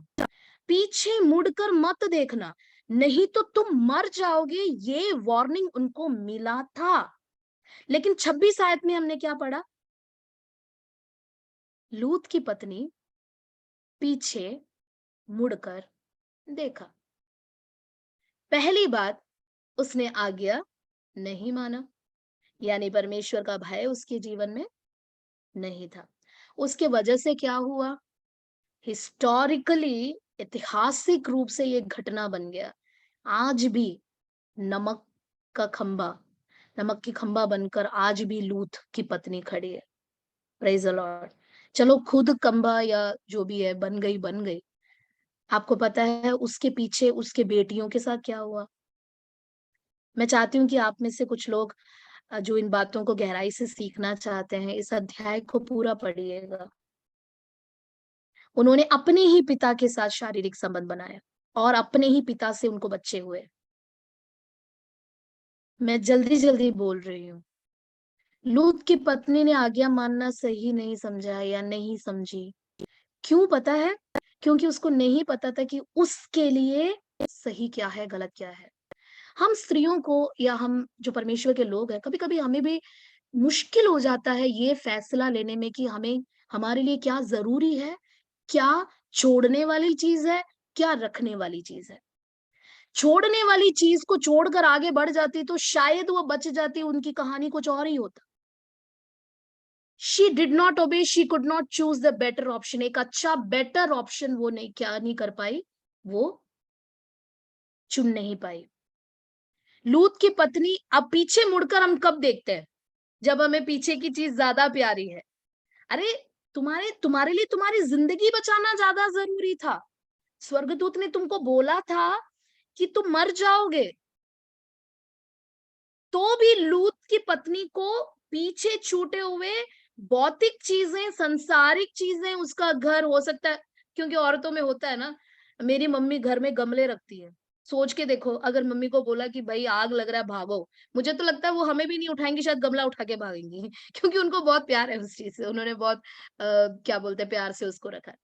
पीछे मुड़कर मत देखना, नहीं तो तुम मर जाओगे। ये वार्निंग उनको मिला था। लेकिन 26 आयत में हमने क्या पढ़ा, लूत की पत्नी पीछे मुड़कर देखा। पहली बात, उसने आज्ञा नहीं माना, यानी परमेश्वर का भय उसके जीवन में नहीं था। उसके वजह से क्या हुआ, हिस्टोरिकली, ऐतिहासिक रूप से ये घटना बन गया। आज भी नमक का खंभा, नमक की खंभा बनकर आज भी लूत की पत्नी खड़ी है। Praise the Lord. चलो, खुद खंभा या जो भी है बन गई, बन गई। आपको पता है उसके पीछे उसके बेटियों के साथ क्या हुआ। मैं चाहती हूँ कि आप में से कुछ लोग जो इन बातों को गहराई से सीखना चाहते हैं, इस अध्याय को पूरा पढ़िएगा। उन्होंने अपने ही पिता के साथ शारीरिक संबंध बनाया और अपने ही पिता से उनको बच्चे हुए। मैं जल्दी जल्दी बोल रही हूँ। लूत की पत्नी ने आज्ञा मानना सही नहीं समझा या नहीं समझी। क्यों पता है? क्योंकि उसको नहीं पता था कि उसके लिए सही क्या है, गलत क्या है। हम स्त्रियों को, या हम जो परमेश्वर के लोग हैं, कभी कभी हमें भी मुश्किल हो जाता है ये फैसला लेने में कि हमें, हमारे लिए क्या जरूरी है, क्या छोड़ने वाली चीज है, क्या रखने वाली चीज है। छोड़ने वाली चीज को छोड़कर आगे बढ़ जाती तो शायद वो बच जाती, उनकी कहानी कुछ और ही होता। She did not obey, she could not choose the better option. एक अच्छा बेटर ऑप्शन वो नहीं, क्या नहीं कर पाई, वो चुन नहीं पाई। लूत की पत्नी, अब पीछे मुड़कर हम कब देखते हैं? जब हमें पीछे की चीज ज्यादा प्यारी है। अरे, तुम्हारे तुम्हारे लिए तुम्हारी जिंदगी बचाना ज्यादा जरूरी था। स्वर्गदूत ने तुमको बोला था कि तुम मर जाओगे, तो भी लूत की पत्नी को पीछे छूटे हुए भौतिक चीजें, संसारिक चीजें, उसका घर हो सकता है, क्योंकि औरतों में होता है ना, मेरी मम्मी घर में गमले रखती है। सोच के देखो, अगर मम्मी को बोला कि भाई आग लग रहा है भागो, मुझे तो लगता है वो हमें भी नहीं उठाएंगी, शायद गमला उठा के भागेंगी क्योंकि उनको बहुत प्यार है उस चीज से, उन्होंने बहुत क्या बोलते हैं, प्यार से उसको रखा है।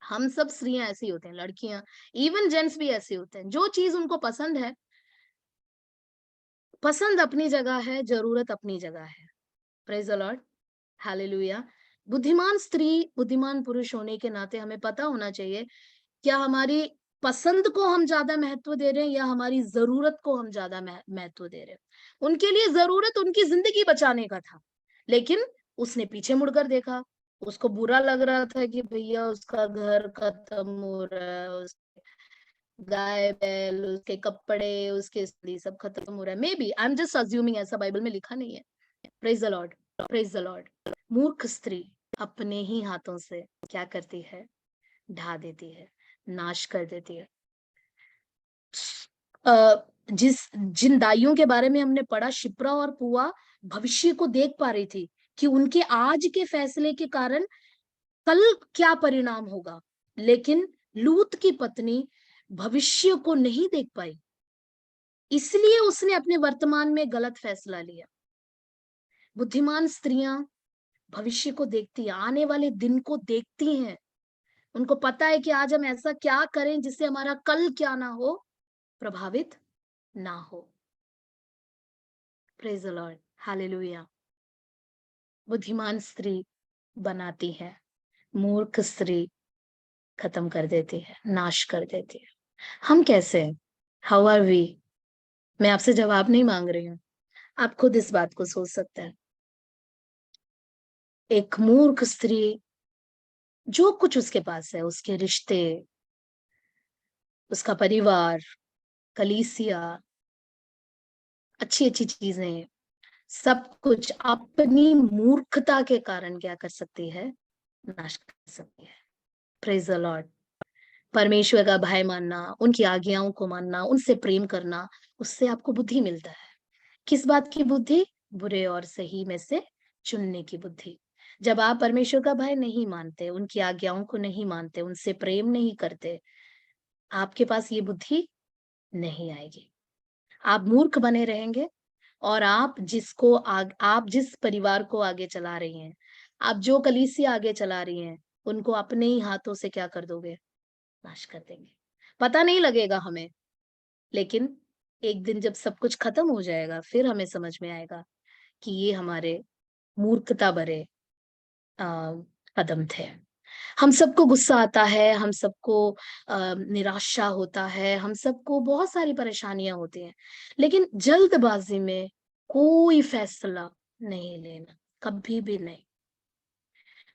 हम सब स्त्रियां ऐसी होते हैं, लड़कियां, इवन जेंट्स भी ऐसे होते हैं, जो चीज उनको पसंद है, पसंद अपनी जगह है, जरूरत अपनी जगह है। Praise the Lord, hallelujah. बुद्धिमान स्त्री, बुद्धिमान पुरुष होने के नाते हमें पता होना चाहिए, क्या हमारी पसंद को हम ज्यादा महत्व दे रहे हैं या हमारी जरूरत को हम ज्यादा महत्व दे रहे हैं। उनके लिए जरूरत उनकी जिंदगी बचाने का था, लेकिन उसने पीछे मुड़कर देखा। उसको बुरा लग रहा था कि भैया उसका घर खत्म हो रहा है, गाय बैल, उसके कपड़े, उसके स्त्री सब खत्म हो रहा है। Maybe I am just assuming, ऐसा बाइबल में लिखा नहीं है। Praise the lord, praise the lord. मूर्ख स्त्री अपने ही हाथों से क्या करती है? ढा देती है, नाश कर देती है। जिस जिन दाइयों के बारे में हमने पढ़ा, शिप्रा और पुआ भविष्य को देख पा रही थी कि उनके आज के फैसले के कारण कल क्या परिणाम होगा, लेकिन लूत की पत्नी भविष्य को नहीं देख पाई, इसलिए उसने अपने वर्तमान में गलत फैसला लिया। बुद्धिमान स्त्रियां भविष्य को देखती हैं, आने वाले दिन को देखती हैं। उनको पता है कि आज हम ऐसा क्या करें जिससे हमारा कल क्या ना हो, प्रभावित ना हो। Praise the Lord, hallelujah. बुद्धिमान स्त्री बनाती है, मूर्ख स्त्री खत्म कर देती है, नाश कर देती है। हम कैसे हैं? How are we? मैं आपसे जवाब नहीं मांग रही हूँ, आप खुद इस बात को सोच सकते हैं। एक मूर्ख स्त्री, जो कुछ उसके पास है, उसके रिश्ते, उसका परिवार, कलीसिया, अच्छी अच्छी चीजें, सब कुछ अपनी मूर्खता के कारण क्या कर सकती है? नाश कर सकती है। Praise the Lord. परमेश्वर का भय मानना, उनकी आज्ञाओं को मानना, उनसे प्रेम करना, उससे आपको बुद्धि मिलता है। किस बात की बुद्धि? बुरे और सही में से चुनने की बुद्धि। जब आप परमेश्वर का भय नहीं मानते, उनकी आज्ञाओं को नहीं मानते, उनसे प्रेम नहीं करते, आपके पास ये बुद्धि नहीं आएगी। आप मूर्ख बने रहेंगे, और आप जिस परिवार को आगे चला रही हैं, आप जो कलीसिया आगे चला रही हैं, उनको अपने ही हाथों से क्या कर दोगे? नाश कर देंगे। पता नहीं लगेगा हमें, लेकिन एक दिन जब सब कुछ खत्म हो जाएगा, फिर हमें समझ में आएगा कि ये हमारे मूर्खता भरे कदम थे। हम सबको गुस्सा आता है, हम सबको निराशा होता है, हम सबको बहुत सारी परेशानियां होती हैं, लेकिन जल्दबाजी में कोई फैसला नहीं लेना, कभी भी नहीं।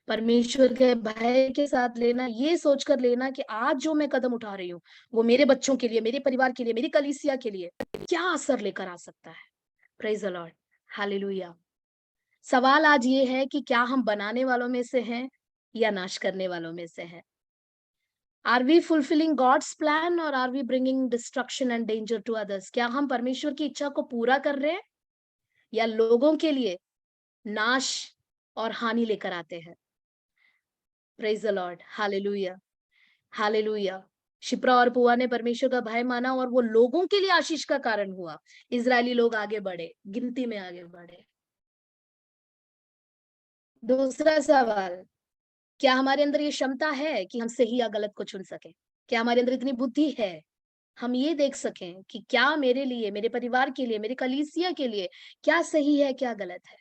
परमेश्वर के भय के साथ लेना, ये सोचकर लेना कि आज जो मैं कदम उठा रही हूँ, वो मेरे बच्चों के लिए, मेरे परिवार के लिए, मेरी कलीसिया के लिए क्या असर लेकर आ सकता है। Praise the Lord, hallelujah. सवाल आज ये है कि क्या हम बनाने वालों में से हैं या नाश करने वालों में से हैं? Are we fulfilling God's plan और are we bringing destruction and danger to others? क्या हम परमेश्वर की इच्छा को पूरा कर रहे हैं या लोगों के लिए नाश और हानि लेकर आते हैं? Praise the Lord, hallelujah, hallelujah. Shipra और पुआ ने परमेश्वर का भय माना और वो लोगों के लिए आशीष का कारण हुआ। इजरायली लोग आगे बढ़े, गिनती में आगे बढ़े। दूसरा सवाल, क्या हमारे अंदर ये क्षमता है कि हम सही या गलत को चुन सकें? क्या हमारे अंदर इतनी बुद्धि है, हम ये देख सकें कि क्या मेरे लिए, मेरे परिवार के लिए, मेरे कलीसिया के लिए क्या सही है, क्या गलत है?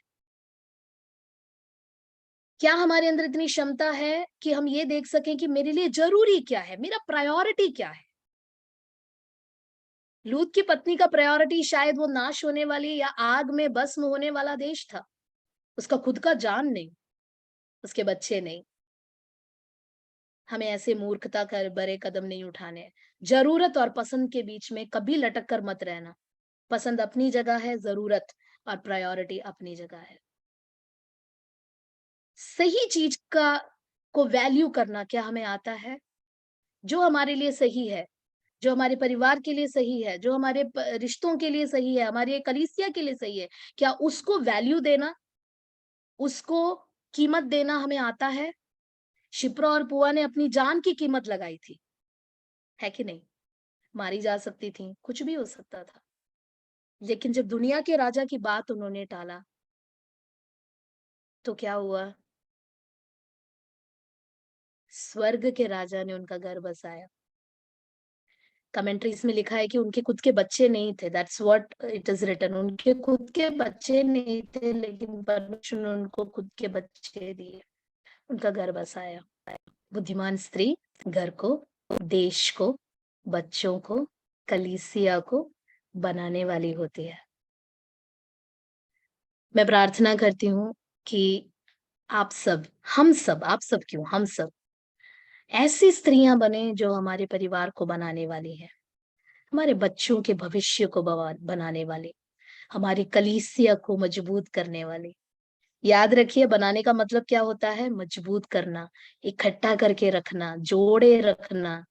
क्या हमारे अंदर इतनी क्षमता है कि हम ये देख सकें कि मेरे लिए जरूरी क्या है, मेरा प्रायोरिटी क्या है? लूत की पत्नी का प्रायोरिटी शायद वो नाश होने वाली या आग में भस्म होने वाला देश था, उसका खुद का जान नहीं, उसके बच्चे नहीं। हमें ऐसे मूर्खता कर बड़े कदम नहीं उठाने हैं। जरूरत और पसंद के बीच में कभी लटक कर मत रहना। पसंद अपनी जगह है, जरूरत और प्रायोरिटी अपनी जगह है। सही चीज का को वैल्यू करना क्या हमें आता है? जो हमारे लिए सही है, जो हमारे परिवार के लिए सही है, जो हमारे रिश्तों के लिए सही है, हमारे कलीसिया के लिए सही है, क्या उसको वैल्यू देना, उसको कीमत देना हमें आता है? शिप्रा और पुआ ने अपनी जान की कीमत लगाई थी, है कि नहीं? मारी जा सकती थी, कुछ भी हो सकता था। लेकिन जब दुनिया के राजा की बात उन्होंने टाला, तो क्या हुआ? स्वर्ग के राजा ने उनका घर बसाया। कमेंट्रीज में लिखा है कि उनके खुद के बच्चे नहीं थे, that's what it is written. उनके खुद के बच्चे नहीं थे, लेकिन परमेश्वर ने उनको खुद के बच्चे दिए, उनका घर बसाया। बुद्धिमान स्त्री घर को, देश को, बच्चों को, कलीसिया को बनाने वाली होती है। मैं प्रार्थना करती हूँ कि आप सब, हम सब, आप सब क्यों, हम सब ऐसी स्त्रियां बने जो हमारे परिवार को बनाने वाली है, हमारे बच्चों के भविष्य को बनाने वाली, हमारी कलीसिया को मजबूत करने वाली। याद रखिए, बनाने का मतलब क्या होता है? मजबूत करना, इकट्ठा करके रखना, जोड़े रखना,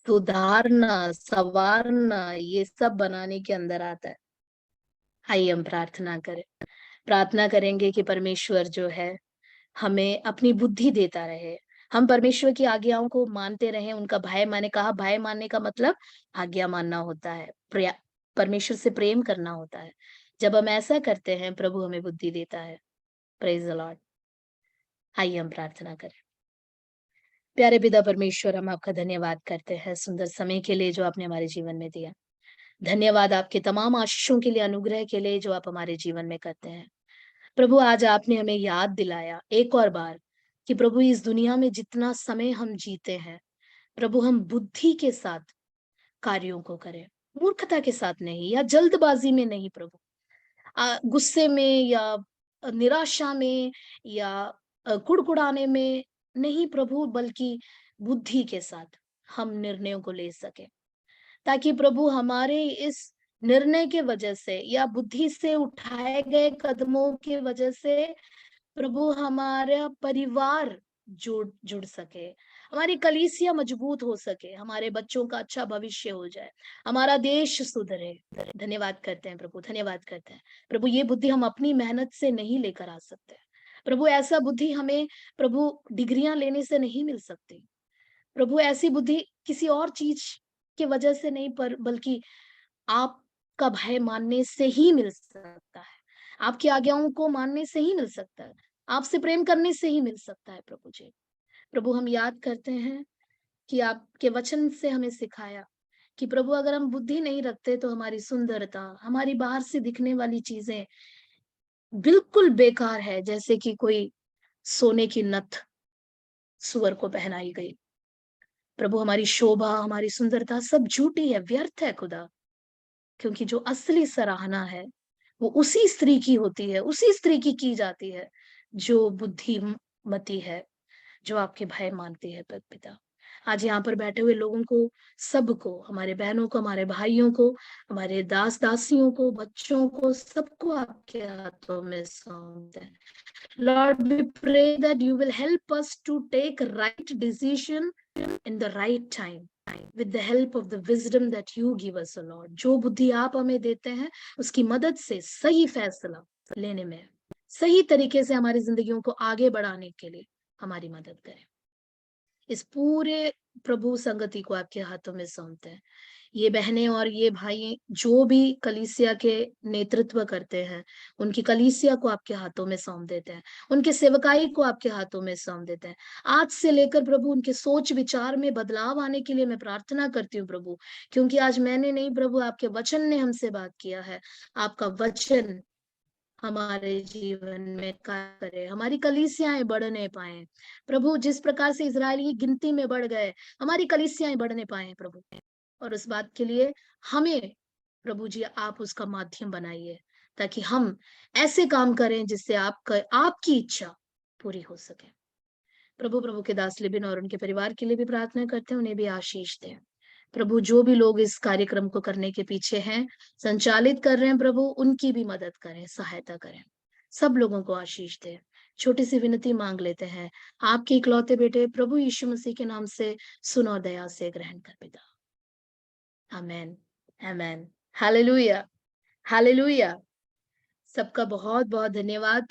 सुधारना, संवारना, ये सब बनाने के अंदर आता है। आइए हम प्रार्थना करें। प्रार्थना करेंगे कि परमेश्वर जो है हमें अपनी बुद्धि देता रहे, हम परमेश्वर की आज्ञाओं को मानते रहें, उनका भय, मैंने कहा भय मानने का मतलब आज्ञा मानना होता है, परमेश्वर से प्रेम करना होता है। जब हम ऐसा करते हैं, प्रभु हमें बुद्धि देता है। Praise the Lord. आइए हम प्रार्थना करें। प्यारे पिता परमेश्वर, हम आपका धन्यवाद करते हैं सुंदर समय के लिए जो आपने हमारे जीवन में दिया। धन्यवाद आपके तमाम आशीषों के लिए, अनुग्रह के लिए जो आप हमारे जीवन में करते हैं। प्रभु, आज आपने हमें याद दिलाया एक और बार कि प्रभु, इस दुनिया में जितना समय हम जीते हैं, प्रभु हम बुद्धि के साथ कार्यों को करें, मूर्खता के साथ नहीं, या जल्दबाजी में नहीं प्रभु, गुस्से में या निराशा में या कुड़कुड़ाने में नहीं प्रभु, बल्कि बुद्धि के साथ हम निर्णयों को ले सके, ताकि प्रभु हमारे इस निर्णय के वजह से या बुद्धि से उठाए गए कदमों की वजह से प्रभु हमारा परिवार जुड़ जुड़ सके, हमारी कलीसिया मजबूत हो सके, हमारे बच्चों का अच्छा भविष्य हो जाए, हमारा देश सुधरे। धन्यवाद करते हैं प्रभु, धन्यवाद करते हैं प्रभु। ये बुद्धि हम अपनी मेहनत से नहीं लेकर आ सकते प्रभु, ऐसा बुद्धि हमें प्रभु डिग्रियां लेने से नहीं मिल सकती प्रभु, ऐसी बुद्धि किसी और चीज की वजह से नहीं, पर बल्कि आपका भय मानने से ही मिल सकता है, आपकी आज्ञाओं को मानने से ही मिल सकता है, आपसे प्रेम करने से ही मिल सकता है प्रभु जी। प्रभु, हम याद करते हैं कि आपके वचन से हमें सिखाया कि प्रभु, अगर हम बुद्धि नहीं रखते तो हमारी सुंदरता, हमारी बाहर से दिखने वाली चीजें बिल्कुल बेकार है, जैसे कि कोई सोने की नथ सुअर को पहनाई गई। प्रभु, हमारी शोभा, हमारी सुंदरता सब झूठी है, व्यर्थ है खुदा, क्योंकि जो असली सराहना है वो उसी स्त्री की होती है, उसी स्त्री की जाती है जो बुद्धिमती है, जो आपके भय मानती है पिता। आज यहाँ पर बैठे हुए लोगों को, सबको, हमारे बहनों को, हमारे भाइयों को, हमारे दास दासियों को, बच्चों को, सबको आपके हाथों में सौंपते हैं। Lord, we pray that you will help us to take right decision in the right time with the help of the wisdom that you give us, O Lord. जो बुद्धि आप हमें देते हैं, उसकी मदद से सही फैसला लेने में, सही तरीके से हमारी जिंदगियों को आगे बढ़ाने के लिए हमारी मदद करें। इस पूरे प्रभु संगति को आपके हाथों में सौंपते हैं। ये बहनें और ये भाई जो भी कलीसिया के नेतृत्व करते हैं, उनकी कलीसिया को आपके हाथों में सौंप देते हैं, उनके सेवकाई को आपके हाथों में सौंप देते हैं। आज से लेकर प्रभु उनके सोच विचार में बदलाव आने के लिए मैं प्रार्थना करती हूँ प्रभु, क्योंकि आज मैंने नहीं प्रभु, आपके वचन ने हमसे बात किया है। आपका वचन हमारे जीवन में कार्य करे, हमारी कलीसियाएं बढ़ने पाए प्रभु, जिस प्रकार से इजरायली गिनती में बढ़ गए, हमारी कलीसियाएं बढ़ने पाए प्रभु। और उस बात के लिए हमें प्रभु जी आप उसका माध्यम बनाइए, ताकि हम ऐसे काम करें जिससे आपकी इच्छा पूरी हो सके। प्रभु के दास लिबिन और उनके परिवार के लिए भी प्रार्थना करते हैं, उन्हें भी आशीष दें। प्रभु जो भी लोग इस कार्यक्रम को करने के पीछे हैं, संचालित कर रहे हैं प्रभु, उनकी भी मदद करें, सहायता करें। सब लोगों को आशीष दें। छोटी सी विनती मांग लेते हैं आपके इकलौते बेटे प्रभु यीशु मसीह के नाम से, सुन और दया से ग्रहण कर पिता। Amen, amen. Hallelujah, hallelujah. सबका बहुत बहुत धन्यवाद।